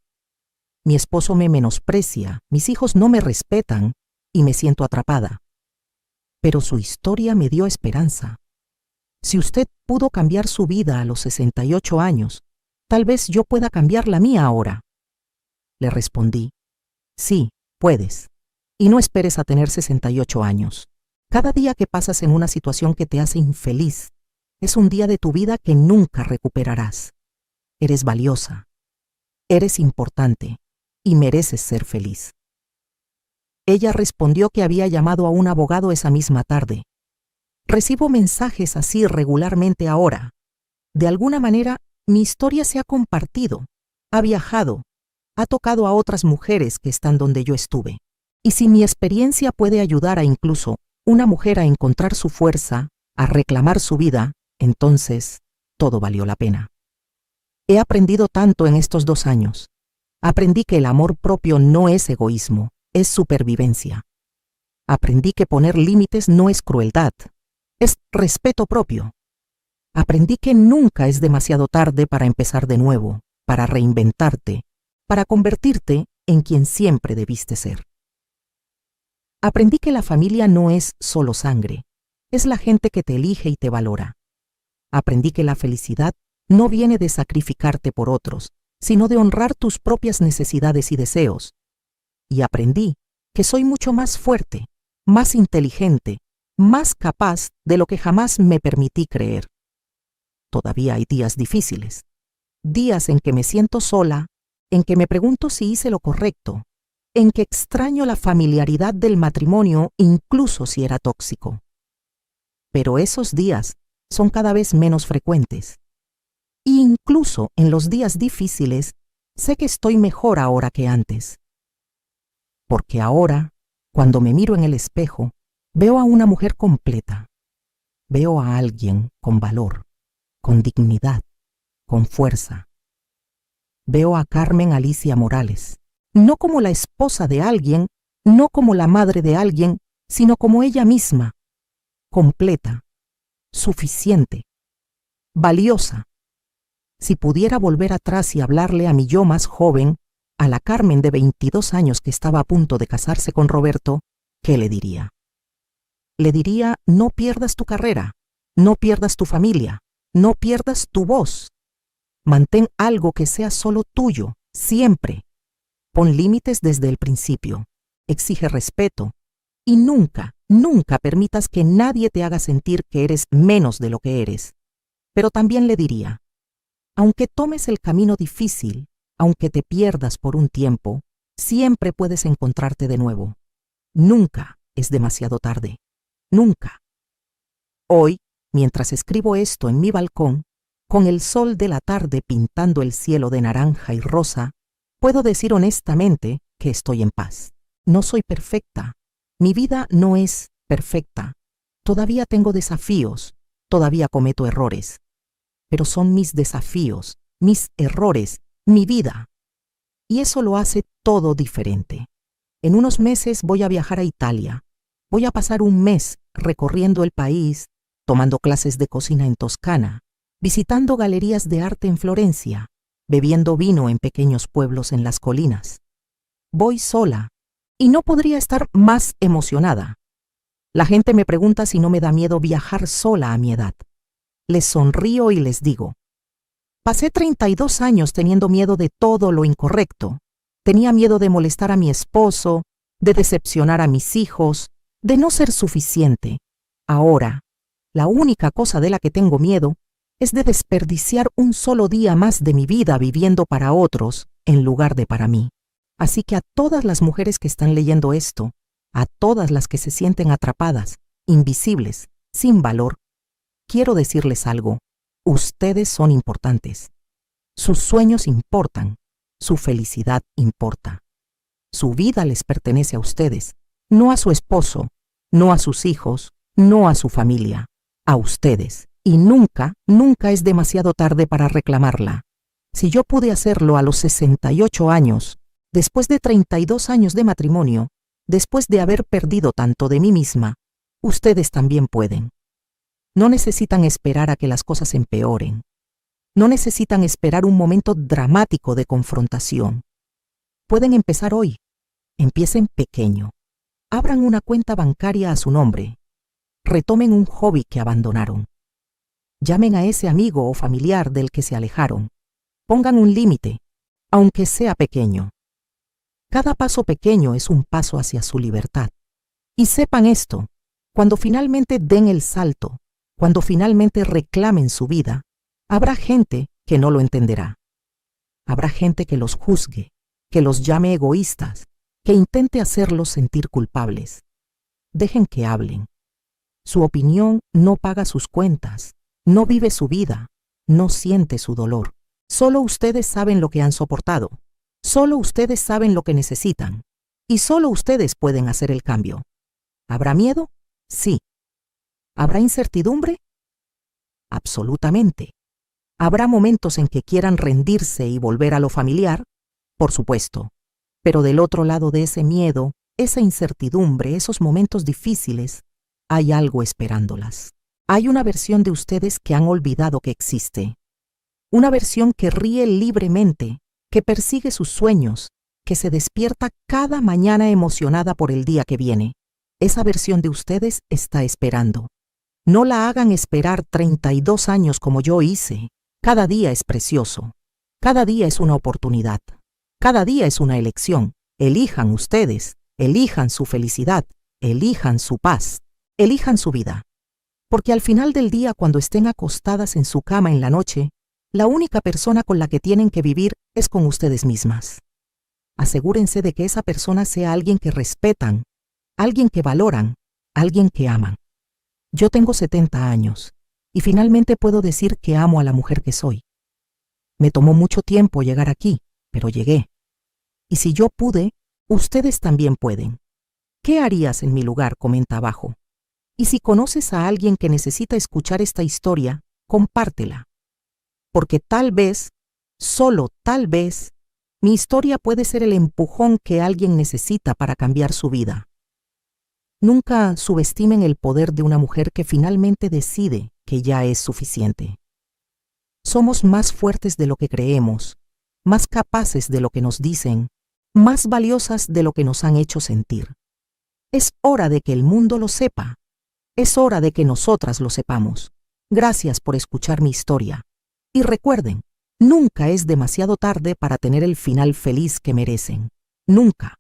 Mi esposo me menosprecia, mis hijos no me respetan, y me siento atrapada. Pero su historia me dio esperanza. Si usted pudo cambiar su vida a los 68 años, tal vez yo pueda cambiar la mía ahora. Le respondí, sí, puedes. Y no esperes a tener 68 años. Cada día que pasas en una situación que te hace infeliz, es un día de tu vida que nunca recuperarás. Eres valiosa, eres importante y mereces ser feliz. Ella respondió que había llamado a un abogado esa misma tarde. Recibo mensajes así regularmente ahora. De alguna manera, mi historia se ha compartido, ha viajado, ha tocado a otras mujeres que están donde yo estuve. Y si mi experiencia puede ayudar a incluso una mujer a encontrar su fuerza, a reclamar su vida, entonces todo valió la pena. He aprendido tanto en estos 2 años. Aprendí que el amor propio no es egoísmo, es supervivencia. Aprendí que poner límites no es crueldad, es respeto propio. Aprendí que nunca es demasiado tarde para empezar de nuevo, para reinventarte, para convertirte en quien siempre debiste ser. Aprendí que la familia no es solo sangre, es la gente que te elige y te valora. Aprendí que la felicidad no viene de sacrificarte por otros, sino de honrar tus propias necesidades y deseos. Y aprendí que soy mucho más fuerte, más inteligente, más capaz de lo que jamás me permití creer. Todavía hay días difíciles, días en que me siento sola, en que me pregunto si hice lo correcto, en que extraño la familiaridad del matrimonio incluso si era tóxico. Pero esos días son cada vez menos frecuentes. Y incluso en los días difíciles, sé que estoy mejor ahora que antes. Porque ahora, cuando me miro en el espejo, veo a una mujer completa. Veo a alguien con valor, con dignidad, con fuerza. Veo a Carmen Alicia Morales, no como la esposa de alguien, no como la madre de alguien, sino como ella misma, completa, suficiente, valiosa. Si pudiera volver atrás y hablarle a mi yo más joven, a la Carmen de 22 años que estaba a punto de casarse con Roberto, ¿qué le diría? Le diría: no pierdas tu carrera, no pierdas tu familia, no pierdas tu voz. Mantén algo que sea solo tuyo, siempre. Pon límites desde el principio. Exige respeto. Y nunca, nunca permitas que nadie te haga sentir que eres menos de lo que eres. Pero también le diría: aunque tomes el camino difícil, aunque te pierdas por un tiempo, siempre puedes encontrarte de nuevo. Nunca es demasiado tarde. Nunca. Hoy, mientras escribo esto en mi balcón, con el sol de la tarde pintando el cielo de naranja y rosa, puedo decir honestamente que estoy en paz. No soy perfecta. Mi vida no es perfecta. Todavía tengo desafíos, todavía cometo errores. Pero son mis desafíos, mis errores, mi vida. Y eso lo hace todo diferente. En unos meses voy a viajar a Italia. Voy a pasar un mes recorriendo el país, tomando clases de cocina en Toscana, visitando galerías de arte en Florencia, bebiendo vino en pequeños pueblos en las colinas. Voy sola y no podría estar más emocionada. La gente me pregunta si no me da miedo viajar sola a mi edad. Les sonrío y les digo: pasé 32 años teniendo miedo de todo lo incorrecto. Tenía miedo de molestar a mi esposo, de decepcionar a mis hijos, de no ser suficiente. Ahora, la única cosa de la que tengo miedo es de desperdiciar un solo día más de mi vida viviendo para otros en lugar de para mí. Así que a todas las mujeres que están leyendo esto, a todas las que se sienten atrapadas, invisibles, sin valor, quiero decirles algo: ustedes son importantes. Sus sueños importan, su felicidad importa. Su vida les pertenece a ustedes, no a su esposo, no a sus hijos, no a su familia, a ustedes. Y nunca, nunca es demasiado tarde para reclamarla. Si yo pude hacerlo a los 68 años, después de 32 años de matrimonio, después de haber perdido tanto de mí misma, ustedes también pueden. No necesitan esperar a que las cosas empeoren. No necesitan esperar un momento dramático de confrontación. Pueden empezar hoy. Empiecen pequeño. Abran una cuenta bancaria a su nombre. Retomen un hobby que abandonaron. Llamen a ese amigo o familiar del que se alejaron. Pongan un límite, aunque sea pequeño. Cada paso pequeño es un paso hacia su libertad. Y sepan esto: cuando finalmente den el salto, cuando finalmente reclamen su vida, habrá gente que no lo entenderá. Habrá gente que los juzgue, que los llame egoístas, que intente hacerlos sentir culpables. Dejen que hablen. Su opinión no paga sus cuentas, no vive su vida, no siente su dolor. Solo ustedes saben lo que han soportado. Solo ustedes saben lo que necesitan. Y solo ustedes pueden hacer el cambio. ¿Habrá miedo? Sí. ¿Habrá incertidumbre? Absolutamente. ¿Habrá momentos en que quieran rendirse y volver a lo familiar? Por supuesto. Pero del otro lado de ese miedo, esa incertidumbre, esos momentos difíciles, hay algo esperándolas. Hay una versión de ustedes que han olvidado que existe. Una versión que ríe libremente, que persigue sus sueños, que se despierta cada mañana emocionada por el día que viene. Esa versión de ustedes está esperando. No la hagan esperar 32 años como yo hice. Cada día es precioso. Cada día es una oportunidad. Cada día es una elección. Elijan ustedes. Elijan su felicidad. Elijan su paz. Elijan su vida. Porque al final del día, cuando estén acostadas en su cama en la noche, la única persona con la que tienen que vivir es con ustedes mismas. Asegúrense de que esa persona sea alguien que respetan, alguien que valoran, alguien que aman. Yo tengo 70 años y finalmente puedo decir que amo a la mujer que soy. Me tomó mucho tiempo llegar aquí, pero llegué. Y si yo pude, ustedes también pueden. ¿Qué harías en mi lugar? Comenta abajo. Y si conoces a alguien que necesita escuchar esta historia, compártela. Porque tal vez, solo tal vez, mi historia puede ser el empujón que alguien necesita para cambiar su vida. Nunca subestimen el poder de una mujer que finalmente decide que ya es suficiente. Somos más fuertes de lo que creemos, más capaces de lo que nos dicen, más valiosas de lo que nos han hecho sentir. Es hora de que el mundo lo sepa. Es hora de que nosotras lo sepamos. Gracias por escuchar mi historia. Y recuerden, nunca es demasiado tarde para tener el final feliz que merecen. Nunca.